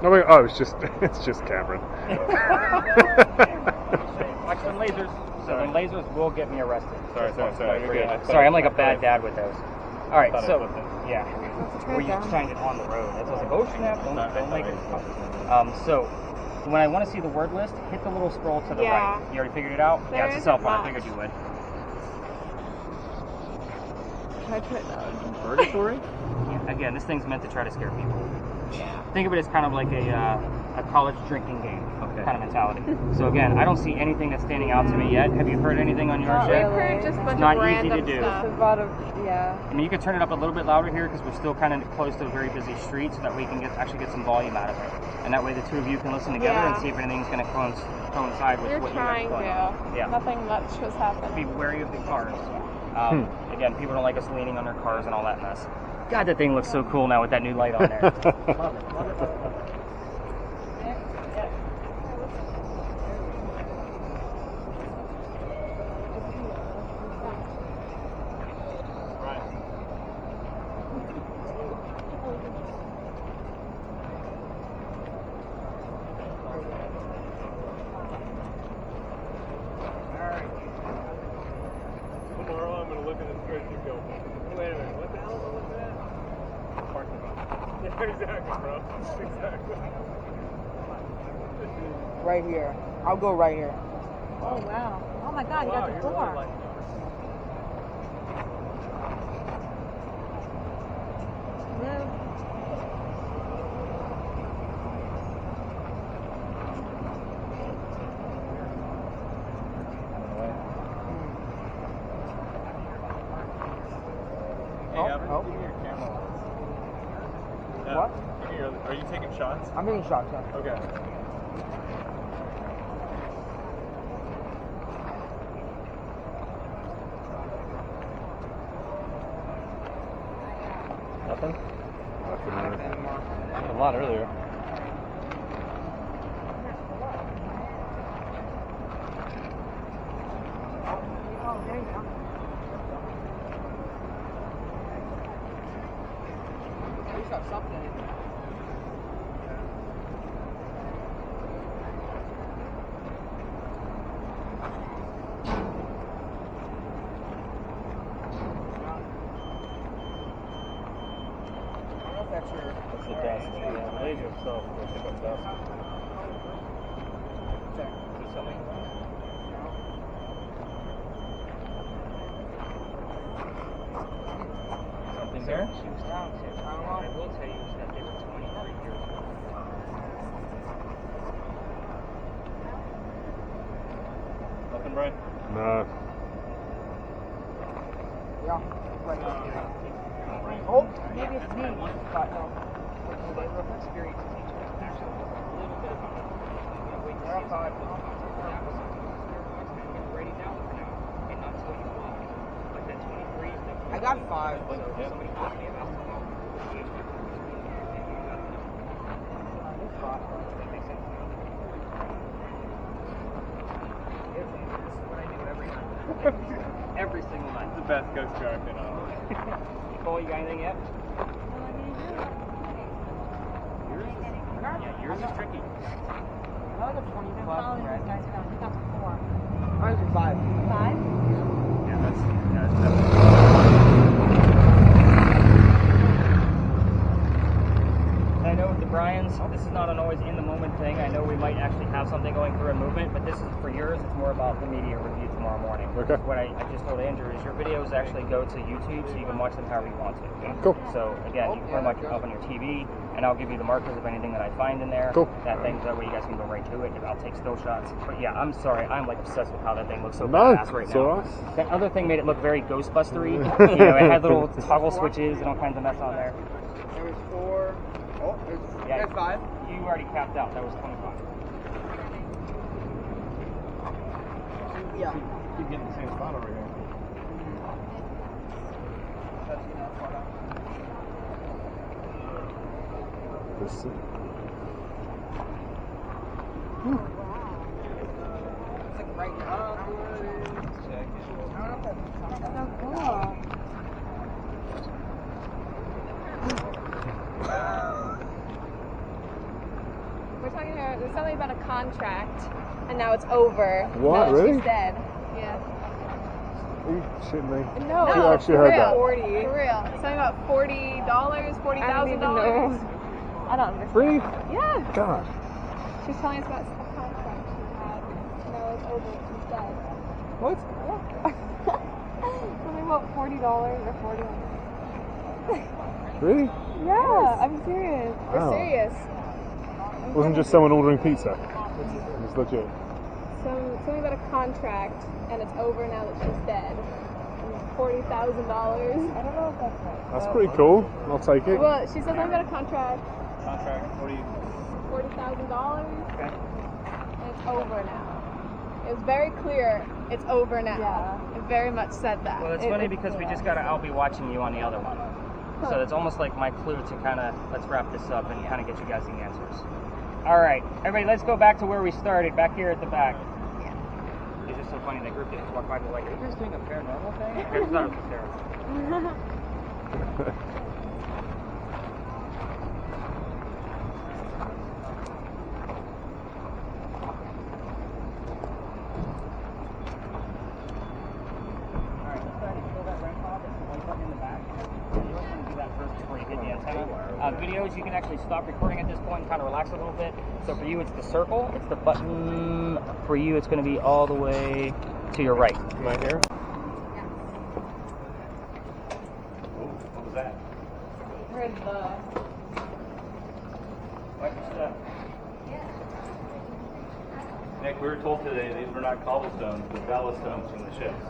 No wait, oh, it's just Cameron. Watch them lasers. So them lasers will get me arrested. Sorry. You're good. Sorry, I'm like a bad dad with those. All right, thought I so flipped it. yeah, we're used to trying it on the road. That's why I was like, oh snap! Don't make it. So when I want to see the word list, hit the little scroll to the Yeah. right. You already figured it out? There Yeah, it's a is cell phone. I much. figured you would. Can I put it down? Purgatory? Yeah, again, this thing's meant to try to scare people. Think of it as kind of like a college drinking game kind of mentality. So again, I don't see anything that's standing out to me yet. Have you heard anything on yours Not yet? really. Heard just a bunch Not of easy to random do. stuff. It's a lot of yeah. I mean, you could turn it up a little bit louder here because we're still kind of close to a very busy street, so that we can actually get some volume out of it. And that way, the two of you can listen together Yeah. and see if anything's going to coincide with We're what you trying got going on. to. Yeah. Nothing much was Be happening. wary of the cars. Again, people don't like us leaning on their cars and all that mess. God, that thing looks so cool now with that new light on there. Love it. Love it. Love it. Tomorrow I'm going to look at this bridge and go, wait a minute, what the hell am I looking at? Parking lot. Yeah, exactly, bro. Exactly. Right here. I'll go right here. Oh wow. Oh my god, you got the door. Hey, Albert, give me your camera. What? Give me your, are you taking shots? I'm getting shots, yeah. Okay. Nothing? Nothing Anymore. A lot earlier. Oh, there you go. At least got something. That's your. That's the dust. Yeah, the laser itself will pick up dust. Check. Is there something? Something there? I will tell you that they were 23 years old. Nothing, Bryan? No. Yeah. Right here. Oh, maybe it's me. But no. Experience teaches us actually a little bit about it. Wait to see how ready now for now, and not tell you why. But that 23 is the I got 5. so somebody asked me about tomorrow. That makes sense. This is what I do every night. Every single night. It's the best ghost car I've been on. Nicole, you got anything yet? Yeah, yours is tricky. Another 20 I'm plus following red. you guys around. You got 4. Mine's a 5. 5? Yeah, that's I know with the Bryans, this is not an always in the moment thing. I know we might actually have something going through a movement, but this is for yours. It's more about the media review tomorrow morning. Okay. What I just told Andrew is your videos actually go to YouTube, so you can watch them however you want to. Cool. So again, you can put them up on your TV, and I'll give you the markers of anything that I find in there. Cool. That thing, that way you guys can go right to it. I'll take still shots. But yeah, I'm sorry, I'm like obsessed with how that thing looks so No, badass right it's now. alright. That other thing made it look very Ghostbustery. You know, it had little toggle switches and all kinds of mess on there. There was 4. Oh, there's 5. You already capped out. That was 25. Yeah. Keep getting the same spot over here. This is Right now. So cool. We're talking here. There's something about a contract, and now it's over. What, No, really? She's dead. Yeah. Are you shitting me? No. You actually for heard real. that? 40. For real. Something about $40, $40,000. I don't even know. I don't understand. Really? Yeah. God. She's telling us about a contract she had. Now it's over. She's dead. What? Something about $40 or $40. Really? Yeah, I'm serious. We're Wow. serious. It wasn't just someone ordering pizza. It's legit. Something about a contract, and it's over now that she's dead. $40,000. I don't know if that's right. That's pretty cool. I'll take it. Well, she said something about a contract. Contract. What are you? $40,000. Okay. And it's over now. It was very clear. It's over now. Yeah. It very much said that. Well, it's funny because we just I'll be watching you on the other one. So it's almost like my clue to kind of, let's wrap this up and kind of get you guys the answers. All right, everybody, let's go back to where we started, back here at the back. Yeah. It's just so funny, the group just walked by, they're like, are you guys doing a paranormal thing? I just thought it was hysterical. Videos, you can actually stop recording at this point and kind of relax a little bit. So for you, it's the circle. It's the button. For you, it's going to be all the way to your right. Right here? What was that? Where's the... Watch your step. Nick, we were told today these were not cobblestones, but ballast stones from the ships.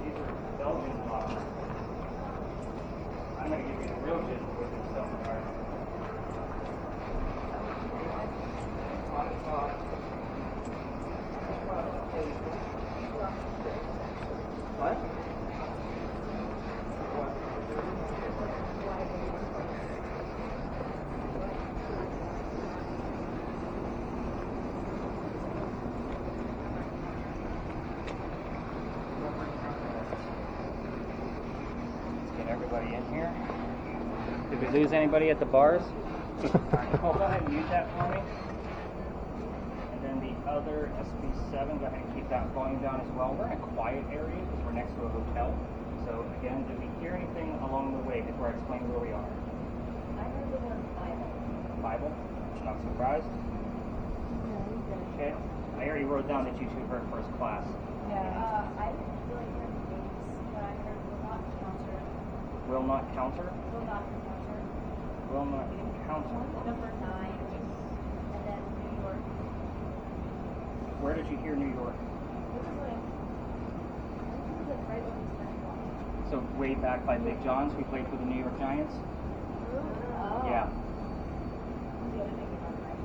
These are Belgian blocks. I'm going to give you the real gist of what these stones are. What? Let's get everybody in here. Did we lose anybody at the bars? Alright, Nicole, go ahead and mute that for me. And then the other SB7, go ahead and keep that volume down as well. We're in a quiet area because we're next to a hotel. So again, did we hear anything along the way before I explain where we are? I heard the word Bible. Bible? Not surprised? Okay. I already wrote down that you two heard first class. Yeah. I didn't really hear the names, but I heard will not counter. Will not counter? Will not counter. Will not counter. Number 9, and then New York. Where did you hear New York? This is like, right when we started walking. So way back by Big John's, we played for the New York Giants? Oh. Yeah. The other thing is on right.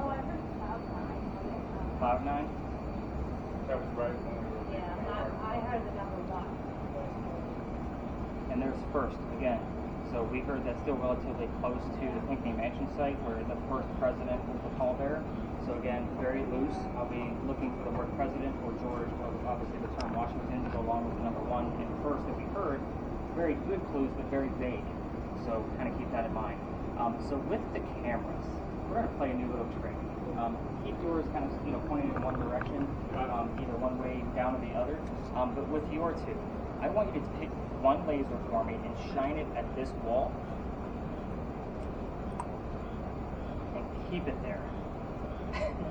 Oh, I heard Cloud 9. Cloud 9? That was right when we were thinking about I heard the number 1. And there's first, again. So we heard that's still relatively close to the Pinckney Mansion site where the first president was the pallbearer. So again, very loose. I'll be looking for the word president or George or obviously the term Washington to go along with the number 1. And first that we heard, very good clues but very vague. So kind of keep that in mind. So with the cameras, we're going to play a new little trick. Keep yours kind of pointed in one direction, either one way down or the other. But with your two, I want you to pick one laser for me and shine it at this wall and keep it there.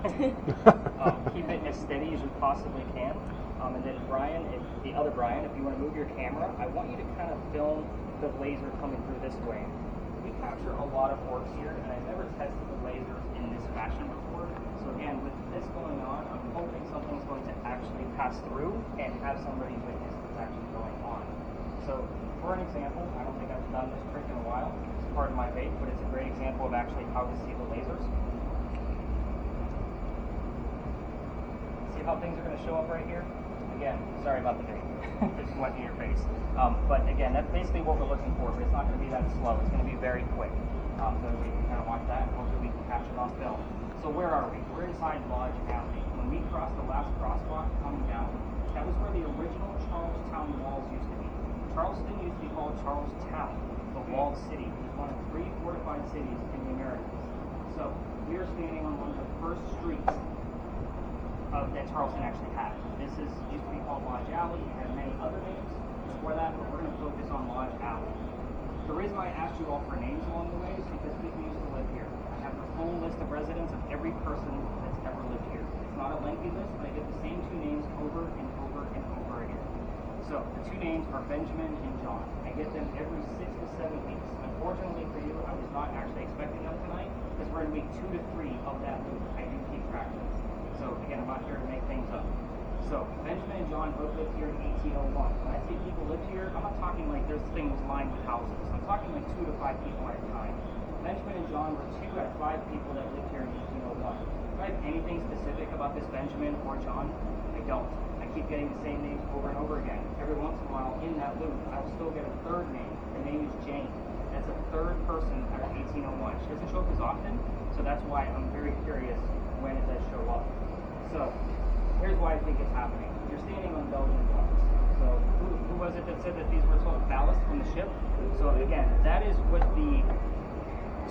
Keep it as steady as you possibly can. And then Bryan, the other Bryan, if you want to move your camera, I want you to kind of film the laser coming through this way. We capture a lot of orbs here, and I've never tested the lasers in this fashion before. So again, with this going on, I'm hoping something's going to actually pass through and have somebody witness what's actually going on. So for an example, I don't think I've done this trick in a while. It's part of my vape, but it's a great example of actually how to see the lasers. See how things are going to show up right here? Again, sorry about the vape. Just went in your face. But again, that's basically what we're looking for, but it's not going to be that slow. It's going to be very quick. So we can kind of watch that, and hopefully we can capture it on film. So where are we? We're inside Lodge Alley. When we crossed the last crosswalk coming down, that was where the original Charlestown walls used to be. Charleston used to be called Charlestown, the walled city. It was one of 3 fortified cities in the Americas. So we are standing on one of the first streets that Charleston actually had. This used to be called Lodge Alley. It had many other names before that, but we're going to focus on Lodge Alley. The reason why I asked you all for names along the way is because people used to live here. I have the full list of residents of every person that's ever lived here. It's not a lengthy list, but I get the same 2 names over and over and over again. So the 2 names are Benjamin and John. I get them every 6 to 7 weeks. Unfortunately for you, I was not actually expecting them tonight because we're in week 2 to 3 of that loop. I do keep track of this. So again, I'm not here to make things up. So Benjamin and John both lived here in 1801. When I say people lived here, I'm not talking like this thing was lined with houses. I'm talking like 2 to 5 people at a time. Benjamin and John were 2 out of 5 people that lived here in 1801. Do I have anything specific about this Benjamin or John? I don't. I keep getting the same names over and over again. Every once in a while in that loop, I will still get a 3rd name. The name is Jane. That's a 3rd person out of 1801. She doesn't show up as often, so that's why I'm very curious when it does show up. So here's why I think it's happening. You're standing on Belgian blocks. So who was it that said that these were told ballast from the ship? So again, that is what the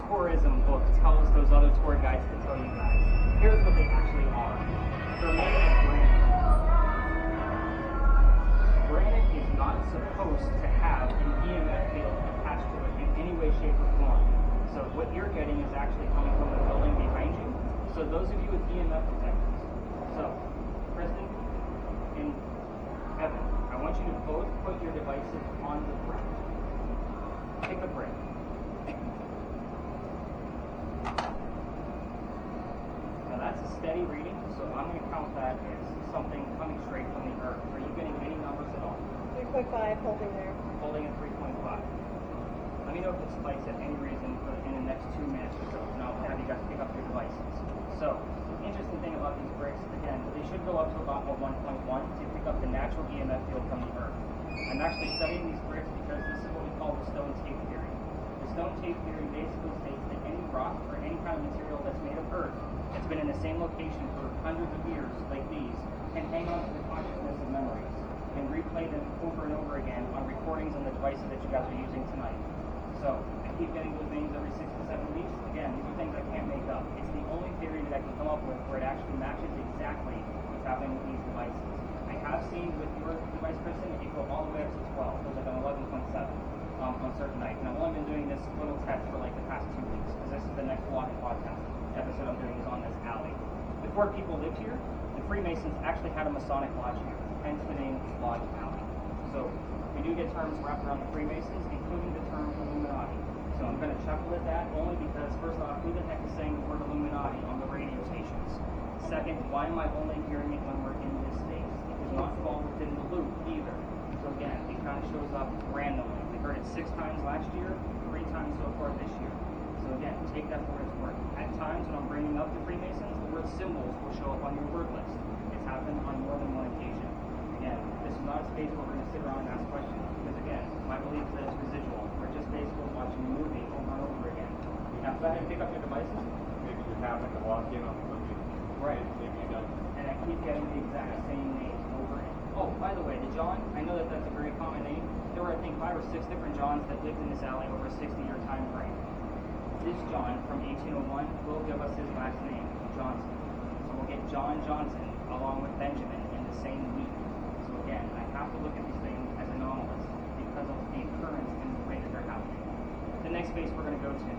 tourism book tells those other tour guides to tell you guys. Here's what they actually are. They're made of granite. Granite is not supposed to have an EMF field attached to it in any way, shape, or form. So what you're getting is actually coming from the building behind you. So those of you with EMF detectors. So, Kristen and Evan, I want you to both put your devices on the brick. Take a break. Now that's a steady reading, so I'm going to count that as something coming straight from the earth. Are you getting any numbers at all? 3.5, holding there. Holding at 3.5. Let me know if it spikes at any reason in the next 2 minutes or so, and I'll have you guys pick up your devices. So, interesting thing about these bricks, again, they should go up to about a 1.1 to pick up the natural EMF field from the earth. I'm actually studying these bricks because this is what we call the stone tape theory. The stone tape theory basically states that any rock or any kind of material that's made of earth that's been in the same location for hundreds of years, like these, can hang on to the consciousness of memories and replay them over and over again on recordings on the devices that you guys are using tonight. So, I keep getting those names every 6 to 7 weeks. Again, these are things I can't make up. It's the only theory that I can come up with where it actually matches exactly what's happening with these devices. I have seen with your device, Kristen, it go all the way up to 12. There's like an 11.7 on certain nights. And I've only been doing this little test for like the past 2 weeks because this is the next vlog and podcast episode I'm doing is on this alley. Before people lived here, the Freemasons actually had a Masonic lodge here, hence the name Lodge Alley. So we do get terms wrapped around the Freemasons, including the term Illuminati. So I'm going to chuckle at that only because, first off, who the heck is saying the word Illuminati on the radio stations? Second, why am I only hearing it when we're in this space? It does not fall within the loop either. So again, it kind of shows up randomly. We heard it 6 times last year, 3 times so far this year. So again, take that for what it's worth. At times when I'm bringing up the Freemasons, the word symbols will show up on your word list. It's happened on more than one occasion. Again, this is not a space where we're going to sit around and ask questions, because again, my belief is that it's residual. We're just basically watching a movie over and over again. Now, go ahead and pick up your devices. Maybe you happen to walk in on something. Right. Maybe you don't. And I keep getting the exact same name over and oh, by the way, the John, I know that that's a very common name. There were, I think, 5 or 6 different Johns that lived in this alley over a 60-year time frame. This John from 1801 will give us his last name, Johnson. So we'll get John Johnson along with Benjamin in the same week. So again, I have to look at these things as anomalous because of the occurrence and the way that they're happening. The next space we're going to go to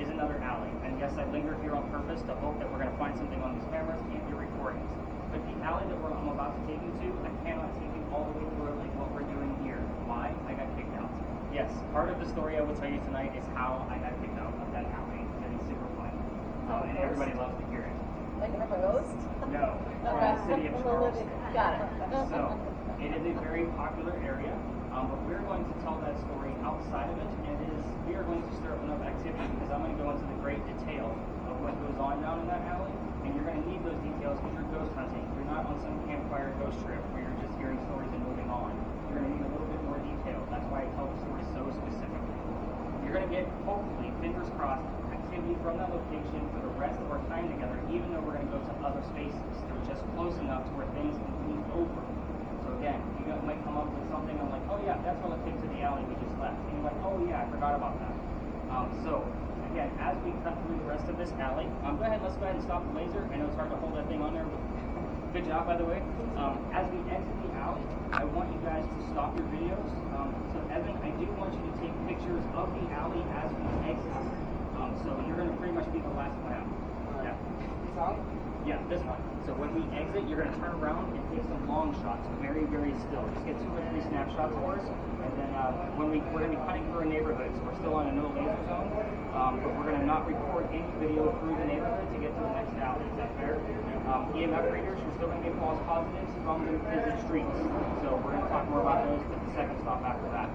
is another alley. And yes, I linger here on purpose to hope that we're going to find something on these cameras and your recordings. But the alley that I'm about to take you to, I cannot take you all the way through like what we're doing here. Why? I got kicked out. Yes, part of the story I will tell you tonight is how I got kicked out of that alley. That is super fun. And everybody loves to hear it. Like from a ghost? No, from the city of Charleston. Got it. So, it is a very popular area, but we're going to tell that story outside of it, and we are going to stir up enough activity because I'm going to go into the great detail of what goes on down in that alley, and you're going to need those details because you're ghost hunting. You're not on some campfire ghost trip where you're just hearing stories and moving on. You're going to need a little bit more detail. That's why I tell the story so specifically. You're going to get, hopefully, fingers crossed, activity from that location for the rest of our time together, even though we're going to go to other spaces. They're just close enough to where things can bleed over. So again, you guys might come up with something, I'm like, oh yeah, that's relative to the alley we just left. And you're like, oh yeah, I forgot about that. So again, as we cut through the rest of this alley, let's go ahead and stop the laser. I know it's hard to hold that thing on there, but good job, by the way. As we exit the alley, I want you guys to stop your videos. So Evan, I do want you to take pictures of the alley as we exit. So you're going to pretty much be the last one out. Yeah. Yeah, this one. So when we exit, you're going to turn around and take some long shots, very, very still. Just get 2 or 3 snapshots for us. And then we're going to be cutting through a neighborhood, so we're still on a no laser zone. But we're going to not record any video through the neighborhood to get to the next alley. Is that fair? EMF readers, we're still going to get false positives from the busy streets. So we're going to talk more about those at the second stop after that.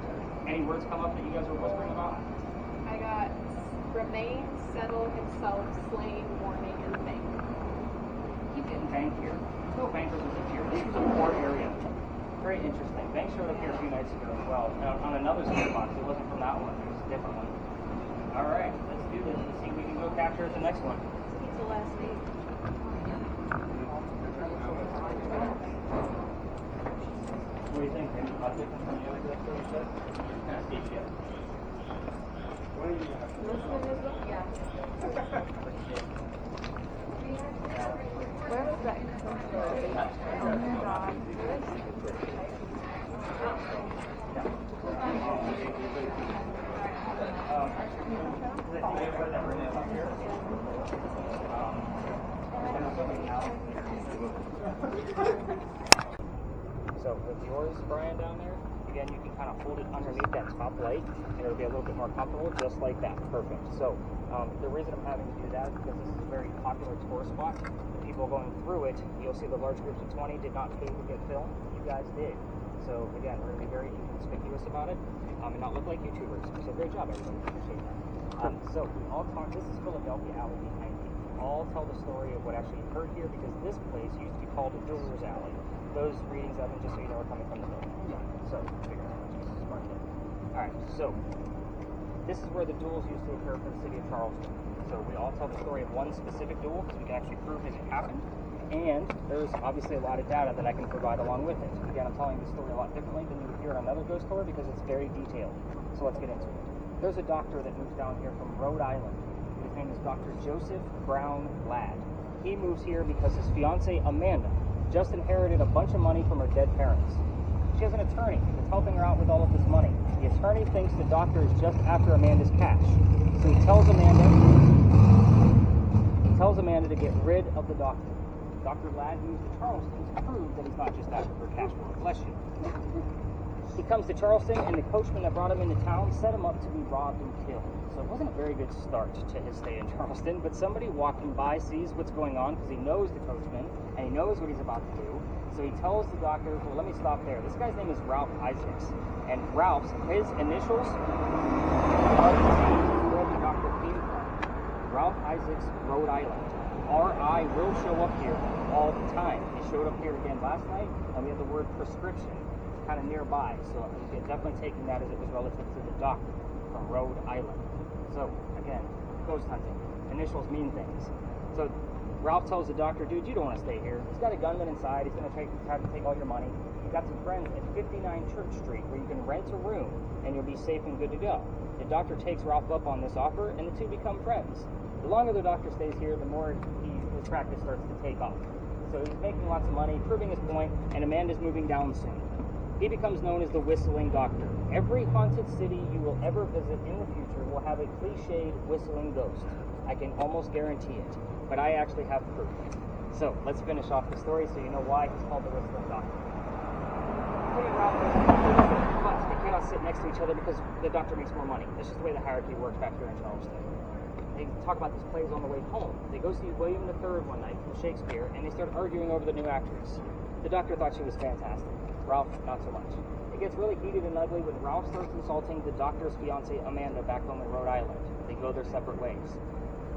Any words come up that you guys were whispering about? I got remain, settle himself, slain, warning, and bank. Keep getting bank here. No bankers is here. This is a poor area. Very interesting. Bank showed up here a few nights ago as well. On another spirit box. It wasn't from that one. It was a different one. Alright, let's do this. Let's see if we can go capture at the next one. It's the last name. What do you think? Any thoughts different from the other guys that you said? Kind of see shit. What do you Yeah. Where was that? Oh my god. So with yours, Bryan, down there, again, you can kind of hold it underneath that top light, and it'll be a little bit more comfortable, just like that. Perfect. So the reason I'm having to do that is because this is a very popular tour spot. The people going through it, you'll see the large groups of 20 did not pay to get filmed. You guys did. So again, we're going to be very inconspicuous about it and not look like YouTubers. So great job, everybody. Appreciate that. So we all talk. This is Philadelphia Alley behind me. All tell the story of what actually occurred here because this place used to be called the Jewelers Alley. Those readings, Evan, just so you know, are coming from the building. Yeah. So figure out how much this is smart. All right. So this is where the duels used to occur for the city of Charleston. So we all tell the story of one specific duel because we can actually prove as it happened. And there's obviously a lot of data that I can provide along with it. Again, I'm telling the story a lot differently than you would hear on another ghost tour because it's very detailed. So let's get into it. There's a doctor that moves down here from Rhode Island. His name is Dr. Joseph Brown Ladd. He moves here because his fiancée, Amanda, just inherited a bunch of money from her dead parents. She has an attorney that's helping her out with all of this money. The attorney thinks the doctor is just after Amanda's cash. So he tells Amanda to get rid of the doctor. Dr. Ladd moves to Charleston to prove that he's not just after her cash flow. Bless you. He comes to Charleston, and the coachman that brought him into town set him up to be robbed and killed. So it wasn't a very good start to his stay in Charleston, but somebody walking by sees what's going on because he knows the coachman, and he knows what he's about to do. So he tells the doctor, well, let me stop there. This guy's name is Ralph Isaacs, and his initials are where the doctor came from. Ralph Isaacs, Rhode Island. R.I. will show up here all the time. He showed up here again last night, and we have the word prescription kind of nearby. So I'm definitely taking that as it was relative to the doctor from Rhode Island. So again, ghost hunting. Initials mean things. So Ralph tells the doctor, dude, you don't want to stay here. He's got a gunman inside. He's going to try to take all your money. You've got some friends at 59 Church Street where you can rent a room and you'll be safe and good to go. The doctor takes Ralph up on this offer, and the two become friends. The longer the doctor stays here, the more his practice starts to take off. So he's making lots of money, proving his point, and Amanda's moving down soon. He becomes known as the Whistling Doctor. Every haunted city you will ever visit in the future will have a cliched whistling ghost. I can almost guarantee it, but I actually have proof. So let's finish off the story so you know why he's called the Whistling Doctor. But they cannot sit next to each other because the doctor makes more money. That's just the way the hierarchy works back here in Charleston. They talk about these plays on the way home. They go see William III one night from Shakespeare, and they start arguing over the new actress. The doctor thought she was fantastic. Ralph, not so much. It gets really heated and ugly when Ralph starts insulting the doctor's fiancée, Amanda, back home in Rhode Island. They go their separate ways.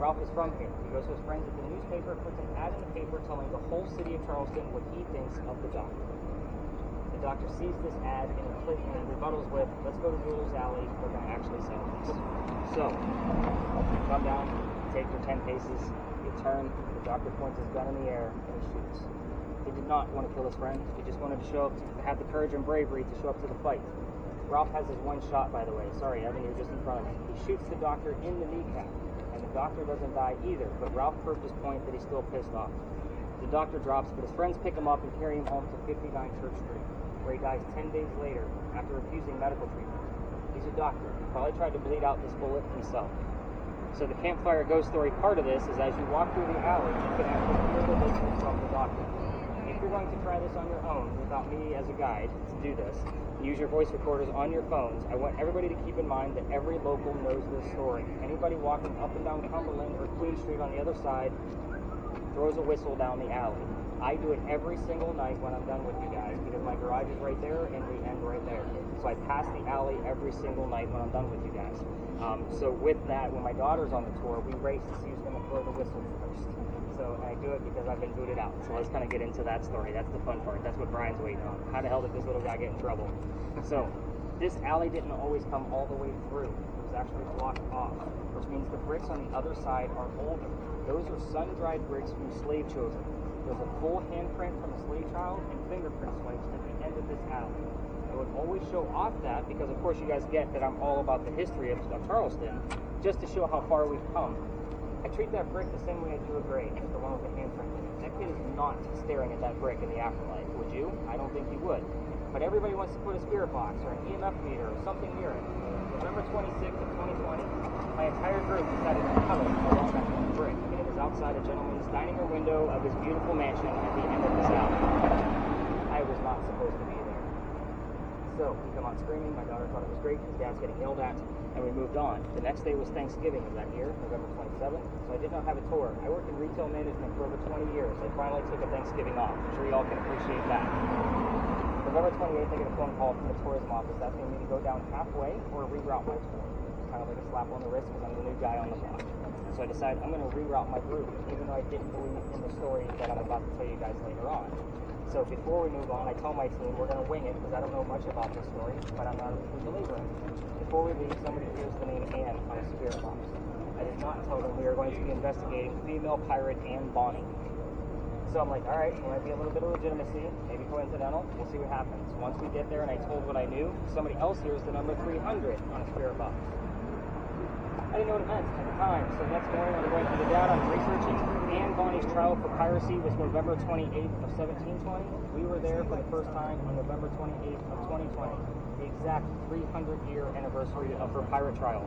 Ralph is from here. He goes to his friends at the newspaper, puts an ad in the paper telling the whole city of Charleston what he thinks of the doctor. The doctor sees this ad and rebuttals with, let's go to Ruler's Alley, we're going to actually settle this. So, you come down, take your 10 paces, you turn, the doctor points his gun in the air, and he shoots. He did not want to kill his friend, he just wanted to show up, to have the courage and bravery to show up to the fight. Ralph has his one shot, by the way. Sorry, Evan, you're just in front of me. He shoots the doctor in the kneecap, and the doctor doesn't die either, but Ralph proved his point that he's still pissed off. The doctor drops, but his friends pick him up and carry him home to 59 Church Street, where he dies 10 days later after refusing medical treatment. He's a doctor. He probably tried to bleed out this bullet himself. So the campfire ghost story part of this is as you walk through the alley, you can actually hear the whistle from the doctor. If you're going to try this on your own without me as a guide to do this, use your voice recorders on your phones, I want everybody to keep in mind that every local knows this story. Anybody walking up and down Cumberland or Queen Street on the other side throws a whistle down the alley. I do it every single night when I'm done with you guys because my garage is right there and we end right there. So I pass the alley every single night when I'm done with you guys. So with that, when my daughter's on the tour, we race to see who's going to throw the whistle first. So I do it because I've been booted out. So let's kind of get into that story. That's the fun part. That's what Brian's waiting on. How the hell did this little guy get in trouble? So this alley didn't always come all the way through. It was actually blocked off, which means the bricks on the other side are older. Those are sun-dried bricks from slave children. There's a full handprint from a slave child and fingerprint swipes at the end of this alley. I would always show off that because, of course, you guys get that I'm all about the history of Charleston, just to show how far we've come. I treat that brick the same way I do a grave, the one with the handprint in it. That kid is not staring at that brick in the afterlife. Would you? I don't think you would. But everybody wants to put a spirit box or an EMF meter or something near it. November 26th of 2020, my entire group decided to cover along that brick, and it was outside a gentleman's dining room window of his beautiful mansion at the end of this alley. I was not supposed to be there. So we come out screaming. My daughter thought it was great because Dad's getting yelled at, and we moved on. The next day was Thanksgiving of that year, November 27th, so I did not have a tour. I worked in retail management for over 20 years. I finally took a Thanksgiving off. I'm sure you all can appreciate that. November 28th, I get a phone call from the tourism office asking me to go down halfway or reroute my tour. It's kind of like a slap on the wrist because I'm the new guy on the block. So I decided I'm going to reroute my group, even though I didn't believe in the story that I'm about to tell you guys later on. So before we move on, I tell my team we're going to wing it because I don't know much about this story, but I'm not a true believer in it. Before we leave, somebody hears the name Anne on a spirit box. I did not tell them we are going to be investigating female pirate Anne Bonny. So I'm like, all right, there might be a little bit of legitimacy, maybe coincidental. We'll see what happens. Once we get there and I told what I knew, somebody else hears the number 300 on a spirit box. I didn't know what it meant at the time, so the next morning I'm going to the data, I'm researching. Anne Bonny's trial for piracy was November 28th of 1720. We were there for the first time on November 28th of 2020, the exact 300-year anniversary of her pirate trial.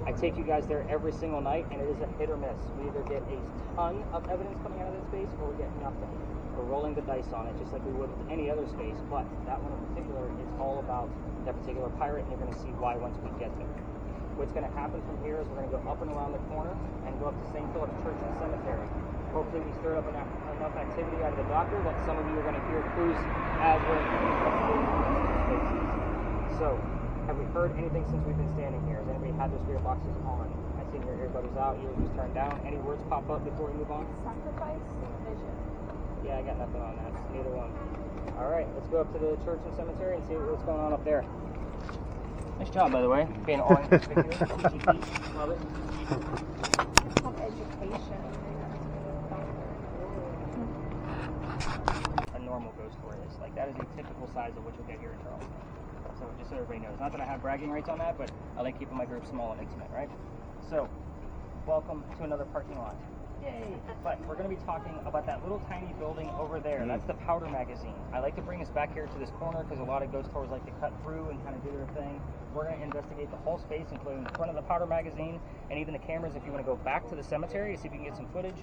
I take you guys there every single night, and it is a hit or miss. We either get a ton of evidence coming out of this space, or we get nothing. We're rolling the dice on it, just like we would with any other space, but that one in particular is all about that particular pirate, and you're going to see why once we get there. What's going to happen from here is we're going to go up and around the corner and go up to St. Philip's Church and Cemetery. Hopefully we stirred up enough activity out of the doctor that some of you are going to hear clues as we're So, have we heard anything since we've been standing here? Has anybody had their spirit boxes on? I see your earbuds out, yours just turned down. Any words pop up before we move on? Sacrifice, vision. Yeah, I got nothing on that. Neither one. Alright, let's go up to the church and cemetery and see what's going on up there. Nice job, by the way, being all inconspicuous. Love it. It's called education. A normal ghost tour is. Like, that is a typical size of what you'll get here in Charleston. So, just so everybody knows. Not that I have bragging rights on that, but I like keeping my group small and intimate, right? So, welcome to another parking lot. Yay! But we're going to be talking about that little tiny building over there. That's the powder magazine. I like to bring us back here to this corner because a lot of ghost tours like to cut through and kind of do their thing. We're going to investigate the whole space, including the front of the powder magazine and even the cameras. If you want to go back to the cemetery to see if you can get some footage,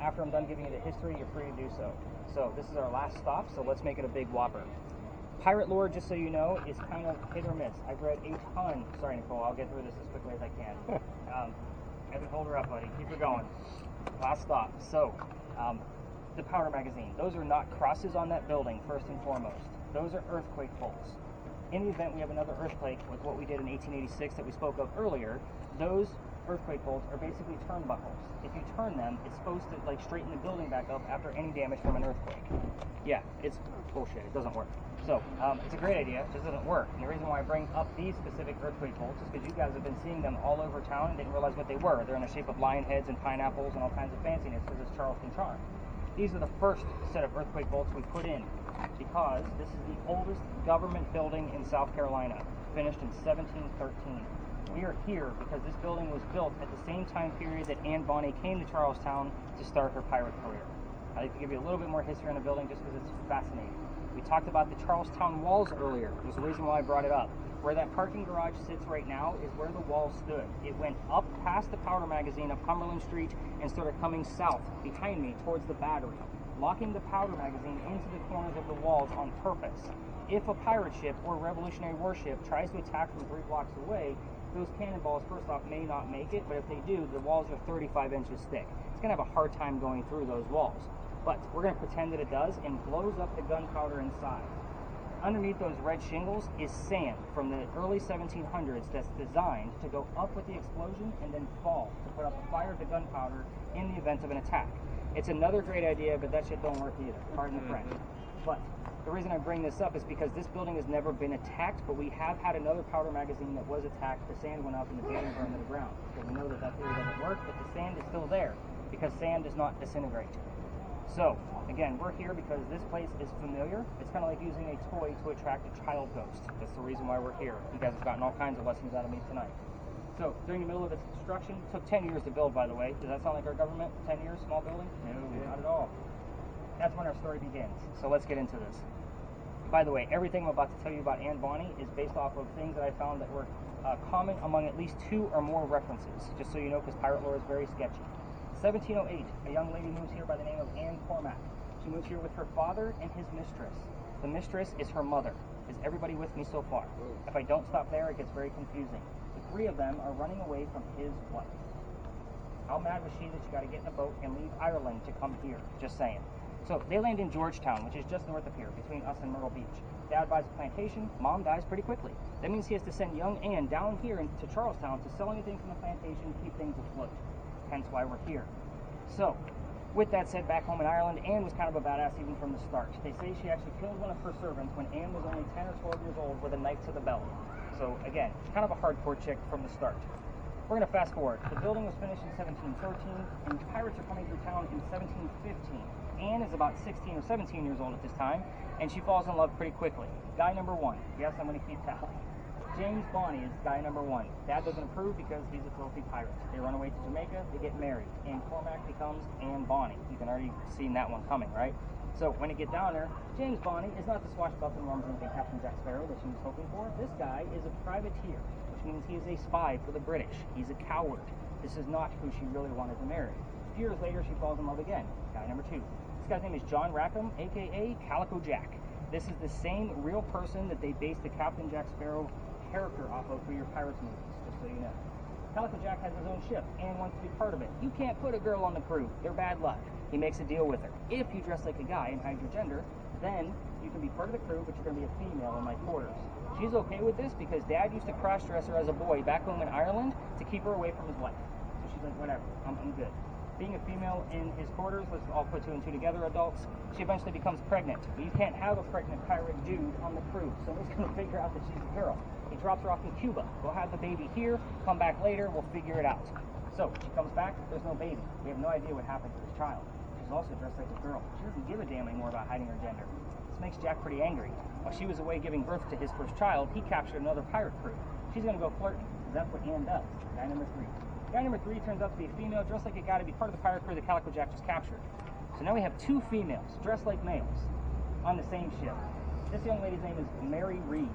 after I'm done giving you the history, you're free to do so. So this is our last stop, so let's make it a big whopper. Pirate lore, just so you know, is kind of hit or miss. I've read a ton. Sorry, Nicole, I'll get through this as quickly as I can. Evan, hold her up, buddy. Keep her going. Last stop. So, the powder magazine. Those are not crosses on that building, first and foremost. Those are earthquake bolts. In the event we have another earthquake with what we did in 1886 that we spoke of earlier, those earthquake bolts are basically turnbuckles. If you turn them, it's supposed to like straighten the building back up after any damage from an earthquake. Yeah, it's bullshit. It doesn't work. So, it's a great idea, it just doesn't work. And the reason why I bring up these specific earthquake bolts is because you guys have been seeing them all over town and didn't realize what they were. They're in the shape of lion heads and pineapples and all kinds of fanciness because it's Charleston charm. These are the first set of earthquake bolts we put in because this is the oldest government building in South Carolina, finished in 1713. We are here because this building was built at the same time period that Anne Bonny came to Charlestown to start her pirate career. I'd like to give you a little bit more history on the building just because it's fascinating. We talked about the Charlestown walls earlier. There's a reason why I brought it up. Where that parking garage sits right now is where the wall stood. It went up past the powder magazine up Cumberland Street and started coming south behind me towards the battery, locking the powder magazine into the corners of the walls on purpose. If a pirate ship or Revolutionary warship tries to attack from 3 blocks away, those cannonballs, first off, may not make it, but if they do, the walls are 35 inches thick. It's going to have a hard time going through those walls. But we're going to pretend that it does and blows up the gunpowder inside. Underneath those red shingles is sand from the early 1700s that's designed to go up with the explosion and then fall to put out the fire of the gunpowder in the event of an attack. It's another great idea, but that shit don't work either. Pardon the French. But the reason I bring this up is because this building has never been attacked, but we have had another powder magazine that was attacked. The sand went up and the building burned to the ground. So we know that that theory doesn't work, but the sand is still there because sand does not disintegrate. So, again, we're here because this place is familiar. It's kind of like using a toy to attract a child ghost. That's the reason why we're here. You guys have gotten all kinds of lessons out of me tonight. So, during the middle of its construction, it took 10 years to build, by the way. Does that sound like our government? 10 years, small building? No, not at all. That's when our story begins. So let's get into this. By the way, everything I'm about to tell you about Anne Bonny is based off of things that I found that were common among at least 2 or more references, just so you know, because pirate lore is very sketchy. 1708, a young lady moves here by the name of Anne Cormac. She moves here with her father and his mistress. The mistress is her mother. Is everybody with me so far? If I don't stop there, it gets very confusing. The 3 of them are running away from his wife. How mad was she that she got to get in a boat and leave Ireland to come here? Just saying. So they land in Georgetown, which is just north of here, between us and Myrtle Beach. Dad buys a plantation, Mom dies pretty quickly. That means he has to send young Anne down here to Charlestown to sell anything from the plantation to keep things afloat. Hence why we're here. So, with that said, back home in Ireland, Anne was kind of a badass even from the start. They say she actually killed one of her servants when Anne was only 10 or 12 years old with a knife to the belly. So again, kind of a hardcore chick from the start. We're going to fast forward. The building was finished in 1713, and pirates are coming through town in 1715. Anne is about 16 or 17 years old at this time, and she falls in love pretty quickly. Guy number 1. Yes, I'm going to keep tally. James Bonny is guy number 1. Dad doesn't approve because he's a filthy pirate. They run away to Jamaica, they get married. Anne Cormac becomes Anne Bonny. You can already see that one coming, right? So when it get down there, James Bonny is not the swashbuckling rum-drinking Captain Jack Sparrow that she was hoping for. This guy is a privateer, which means he is a spy for the British. He's a coward. This is not who she really wanted to marry. A few years later, she falls in love again. Guy number 2. This guy's name is John Rackham, a.k.a. Calico Jack. This is the same real person that they based the Captain Jack Sparrow character off of for your Pirates movies, just so you know. Calico Jack has his own ship and wants to be part of it. You can't put a girl on the crew. They're bad luck. He makes a deal with her. If you dress like a guy and hide your gender, then you can be part of the crew, but you're going to be a female in my quarters. She's okay with this because Dad used to cross-dress her as a boy back home in Ireland to keep her away from his wife. So she's like, whatever, I'm good. Being a female in his quarters, let's all put 2 and 2 together, adults, she eventually becomes pregnant. But you can't have a pregnant pirate dude on the crew. Somebody's going to figure out that she's a girl. He drops her off in Cuba. Go have the baby here, come back later, we'll figure it out. So, she comes back, there's no baby. We have no idea what happened to this child. She's also dressed like a girl. She doesn't give a damn anymore about hiding her gender. This makes Jack pretty angry. While she was away giving birth to his first child, he captured another pirate crew. She's going to go flirting, because that's what Anne does. Guy number 3. Guy number 3 turns out to be a female, dressed like a guy to be part of the pirate crew that Calico Jack just captured. So now we have 2 females, dressed like males, on the same ship. This young lady's name is Mary Reed.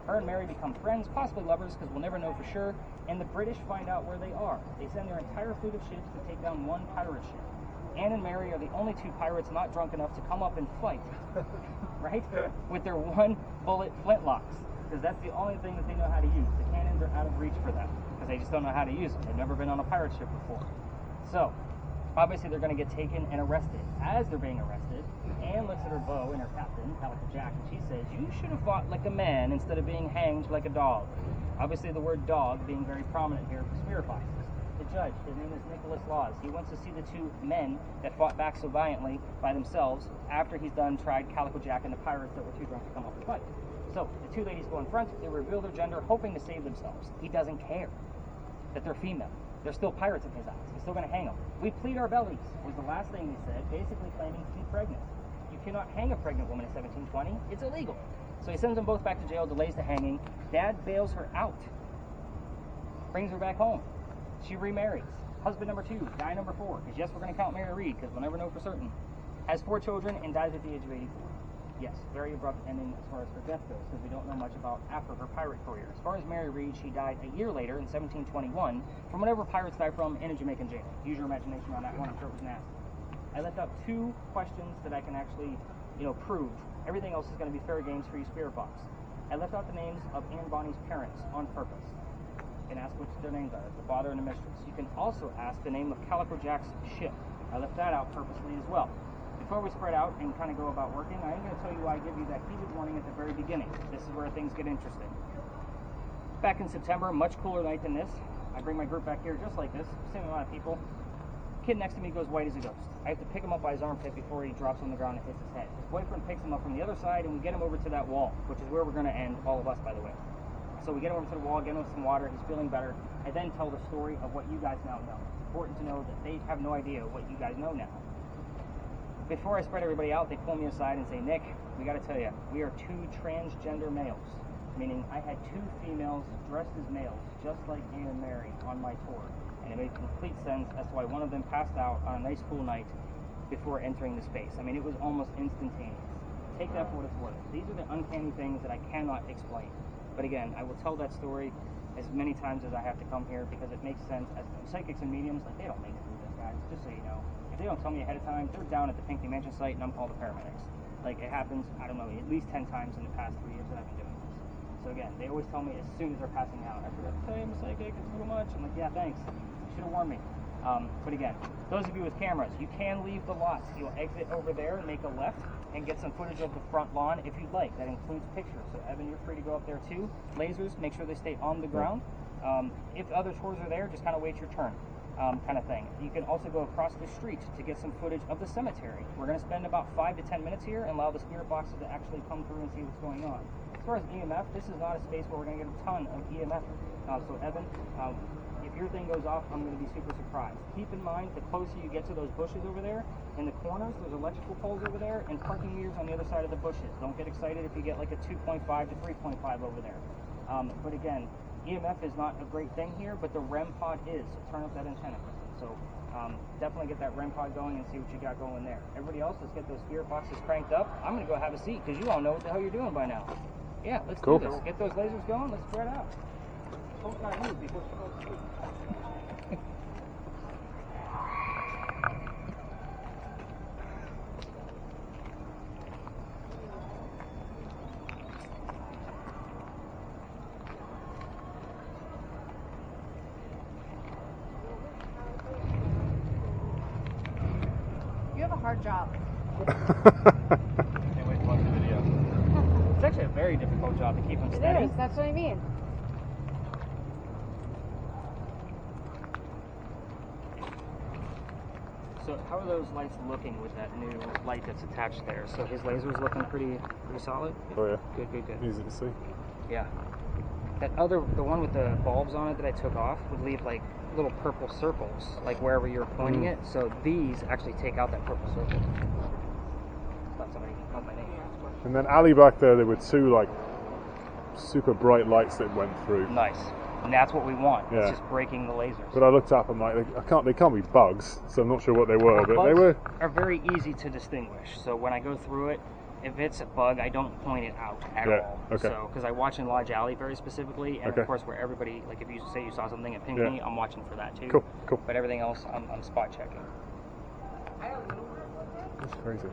Her and Mary become friends, possibly lovers, because we'll never know for sure, and the British find out where they are. They send their entire fleet of ships to take down one pirate ship. Anne and Mary are the only 2 pirates not drunk enough to come up and fight, right? With their 1-bullet flintlocks, because that's the only thing that they know how to use. The cannons are out of reach for them, because they just don't know how to use them. They've never been on a pirate ship before. So, obviously they're going to get taken and arrested. As they're being arrested, Anne looks at her beau and her captain, Calico Jack, and she says, "You should have fought like a man instead of being hanged like a dog." Obviously the word dog being very prominent here for spirit boxes. The judge, his name is Nicholas Laws. He wants to see the 2 men that fought back so valiantly by themselves after he's done tried Calico Jack and the pirates that were too drunk to come up and fight. So the 2 ladies go in front, they reveal their gender, hoping to save themselves. He doesn't care that they're female. They're still pirates in his eyes. He's still going to hang them. "We plead our bellies," was the last thing he said, basically claiming to be pregnant. You cannot hang a pregnant woman in 1720. It's illegal. So he sends them both back to jail, delays the hanging. Dad bails her out, brings her back home. She remarries. Husband number 2, guy number 4, because yes, we're going to count Mary Reed, because we'll never know for certain. Has 4 children and dies at the age of 84. Yes, very abrupt ending as far as her death goes, because we don't know much about after her pirate career. As far as Mary Reed, she died a year later in 1721 from whatever pirates die from in a Jamaican jail. Use your imagination on that one. I'm sure it was nasty. I left out 2 questions that I can actually, prove. Everything else is going to be fair games for you spirit box. I left out the names of Anne Bonny's parents on purpose. You can ask which their names are, the father and the mistress. You can also ask the name of Calico Jack's ship. I left that out purposely as well. Before we spread out and kind of go about working, I am going to tell you why I give you that heated warning at the very beginning. This is where things get interesting. Back in September, much cooler night than this. I bring my group back here just like this, same amount of people. Kid next to me goes white as a ghost. I have to pick him up by his armpit before he drops on the ground and hits his head. His boyfriend picks him up from the other side, and we get him over to that wall, which is where we're going to end, all of us, by the way. So we get him over to the wall, get him some water, he's feeling better. I then tell the story of what you guys now know. It's important to know that they have no idea what you guys know now. Before I spread everybody out, they pull me aside and say, "Nick, we got to tell you, we are 2 transgender males." Meaning I had 2 females dressed as males, just like Anne and Mary, on my tour. And it made complete sense as to why one of them passed out on a nice cool night before entering the space. I mean, it was almost instantaneous. Take that for what it's worth. These are the uncanny things that I cannot explain. But again, I will tell that story as many times as I have to come here because it makes sense. As psychics and mediums, like, they don't make it through this, guys, just so you know. If they don't tell me ahead of time, they're down at the Pinckney Mansion site and I'm called the paramedics. Like, it happens, I don't know, at least 10 times in the past 3 years that I've been doing this. So again, they always tell me as soon as they're passing out, I forgot to tell you I'm a psychic, it's too much. I'm like, yeah, thanks. You should have warned me. But again, those of you with cameras, you can leave the lots. You'll exit over there and make a left and get some footage of the front lawn if you'd like. That includes pictures. So Evan, you're free to go up there too. Lasers, make sure they stay on the ground. If other tours are there, just kind of wait your turn. Kind of thing. You can also go across the street to get some footage of the cemetery. We're going to spend about 5 to 10 minutes here and allow the spirit boxes to actually come through and see what's going on. As far as EMF, this is not a space where we're going to get a ton of EMF. So Evan, if your thing goes off, I'm going to be super surprised. Keep in mind, the closer you get to those bushes over there, in the corners, there's electrical poles over there, and parking meters on the other side of the bushes. Don't get excited if you get like a 2.5 to 3.5 over there. But again, EMF is not a great thing here, but the REM pod is. So turn up that antenna, Kristen. So definitely get that REM pod going and see what you got going there. Everybody else, let's get those spirit boxes cranked up. I'm going to go have a seat because you all know what the hell you're doing by now. Yeah, let's do this. Get those lasers going. Let's spread out. Don't try to move before she falls asleep. You have a hard job. Can't wait to watch the video. It's actually a very difficult job to keep them steady. It is, that's what I mean. So how are those lights looking with that new light that's attached there? So his laser's looking pretty solid? Oh yeah. Good. Easy to see. Yeah. The one with the bulbs on it that I took off would leave like little purple circles, like wherever you're pointing it. So these actually take out that purple circle. Thought somebody called my name. And then alley back there were 2 like super bright lights that went through. Nice. And that's what we want. Yeah. It's just breaking the lasers. But I looked up, I'm like, they can't be bugs, so I'm not sure what they were, but bugs they were. Are very easy to distinguish. So when I go through it, if it's a bug, I don't point it out at all. Okay. So because I watch in Lodge Alley very specifically, and of course where everybody, like if you say you saw something at Pinckney, I'm watching for that too. Cool. But everything else, I'm spot checking. That's crazy.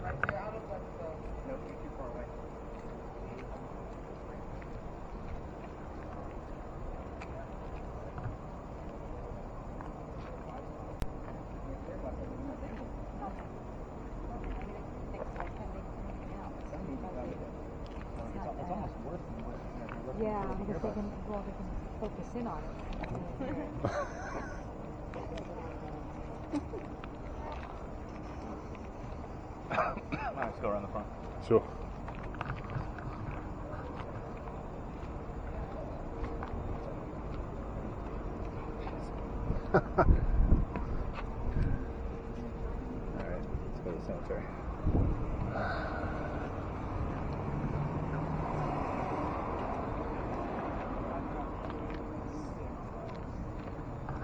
Yeah, because they can focus in on it. Let's go around the front. Sure. Alright, let's go to the cemetery.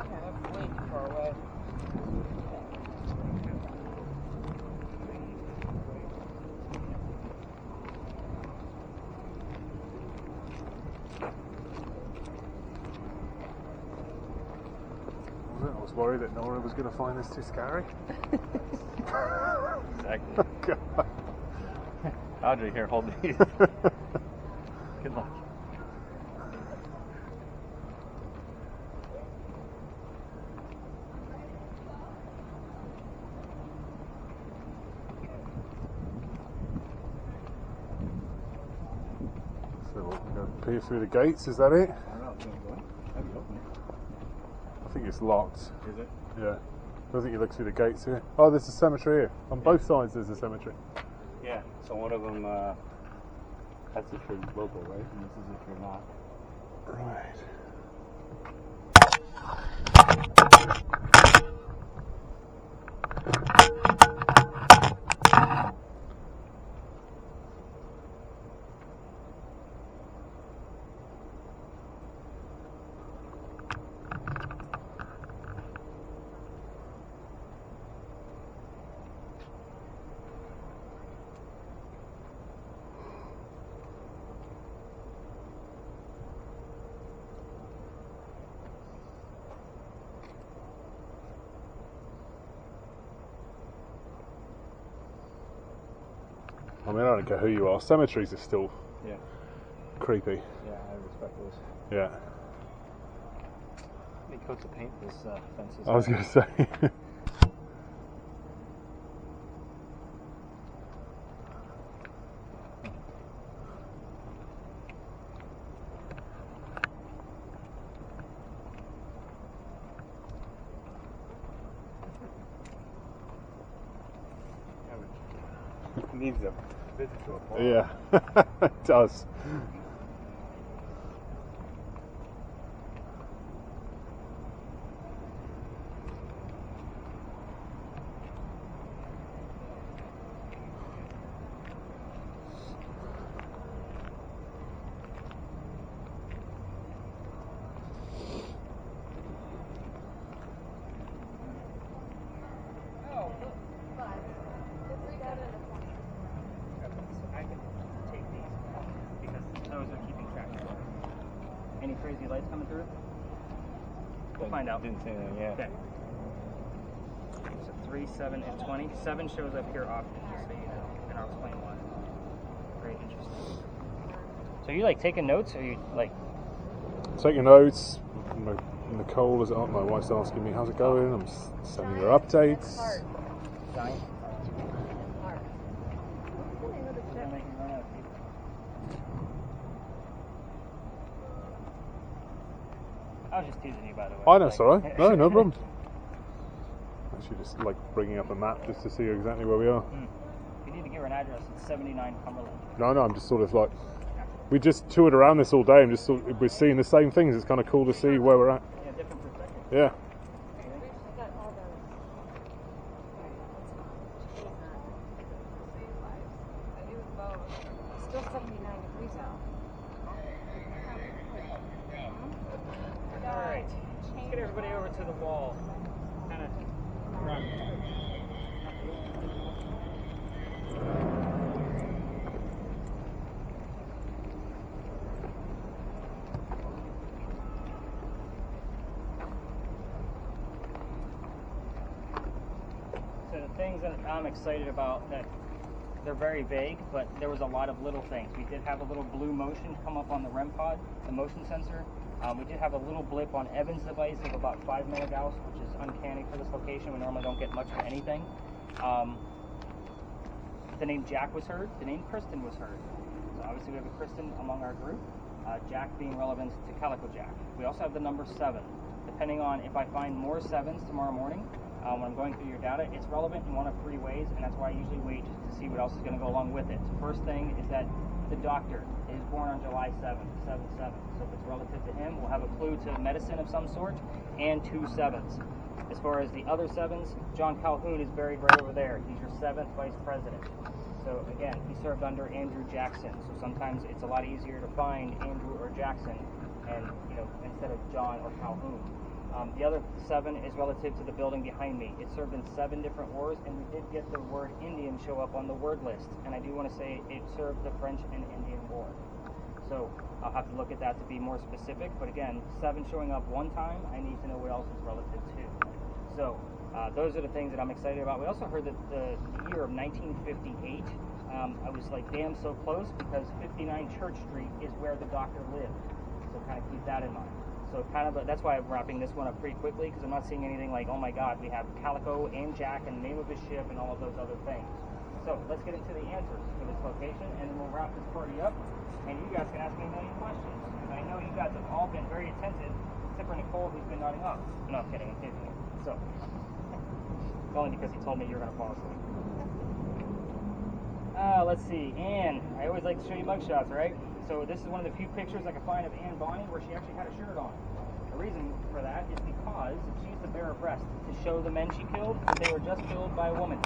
That's way too far away. I was worried that Nora was going to find this too scary. Exactly. God. Audrey, here, hold these. Good luck. So we're going to peer through the gates, is that it? I don't know, do you want to go in? Have you opened I think it's locked. it? Is it? Yeah. I don't think you look through the gates here. Oh, there's a cemetery here. On both sides there's a cemetery. Yeah. So one of them, that's if you're local, right? And this is if you're not. Right. I mean, I don't care who you are. Cemeteries are still creepy. Yeah, I respect those. Yeah. How many coats of paint this fence is? I was going to say. It needs a visit to a farm. Yeah, it does. I can take these because those are keeping track of it. Any crazy lights coming through? We'll find out. Didn't say anything, yeah. Okay. So 3, 7, and 20. 7 shows up here often, just so you know, and I'll explain why. Very interesting. So you like taking notes, or you like? Taking notes. Nicole, is my wife's asking me how's it going. I'm sending her updates. Giant. I was just teasing you, by the way. I know, it's alright. No problem. Actually, just like bringing up a map just to see exactly where we are. If you need to give her an address, it's 79 Cumberland. No, I'm just sort of like, we just toured around this all day and just sort of, we're seeing the same things. It's kind of cool to see where we're at. Yeah, different perspective. Yeah. Still 79 degrees out. Alright, let's get everybody over to the wall. Kind of run. So the things that I'm excited about, that they're very vague, but there was a lot of little things. We did have a little blue motion come up on the REM pod, the motion sensor. We did have a little blip on Evan's device of about 5 megagauss, which is uncanny for this location. We normally don't get much of anything. The name Jack was heard. The name Kristen was heard. So obviously we have a Kristen among our group. Jack being relevant to Calico Jack. We also have the number 7. Depending on if I find more 7s tomorrow morning, when I'm going through your data, it's relevant in one of 3 ways, and that's why I usually wait to see what else is going to go along with it. First thing is that the doctor is born on July 7th, 7/7. So if it's relative to him, we'll have a clue to medicine of some sort, and 2 7s. As far as the other 7s, John Calhoun is buried right over there. He's your 7th vice president. So again, he served under Andrew Jackson. So sometimes it's a lot easier to find Andrew or Jackson, and instead of John or Calhoun. The other 7 is relative to the building behind me. It served in 7 different wars, and we did get the word Indian show up on the word list. And I do want to say it served the French and Indian War. So I'll have to look at that to be more specific. But again, 7 showing up one time, I need to know what else it's relative to. So those are the things that I'm excited about. We also heard that the year of 1958, I was like, damn, so close, because 59 Church Street is where the doctor lived. So kind of keep that in mind. So that's why I'm wrapping this one up pretty quickly, because I'm not seeing anything like, oh my God, we have Calico and Jack and the name of his ship and all of those other things. So let's get into the answers for this location, and then we'll wrap this party up, and you guys can ask me a million questions. Because I know you guys have all been very attentive, except for Nicole, who's been nodding off. No, I'm kidding, I'm kidding. So, it's only because he told me you're going to fall asleep. Let's see, Anne. I always like to show you mugshots, right? So this is one of the few pictures I could find of Anne Bonny where she actually had a shirt on. The reason for that is because she used to bare her breast to show the men she killed that they were just killed by a woman.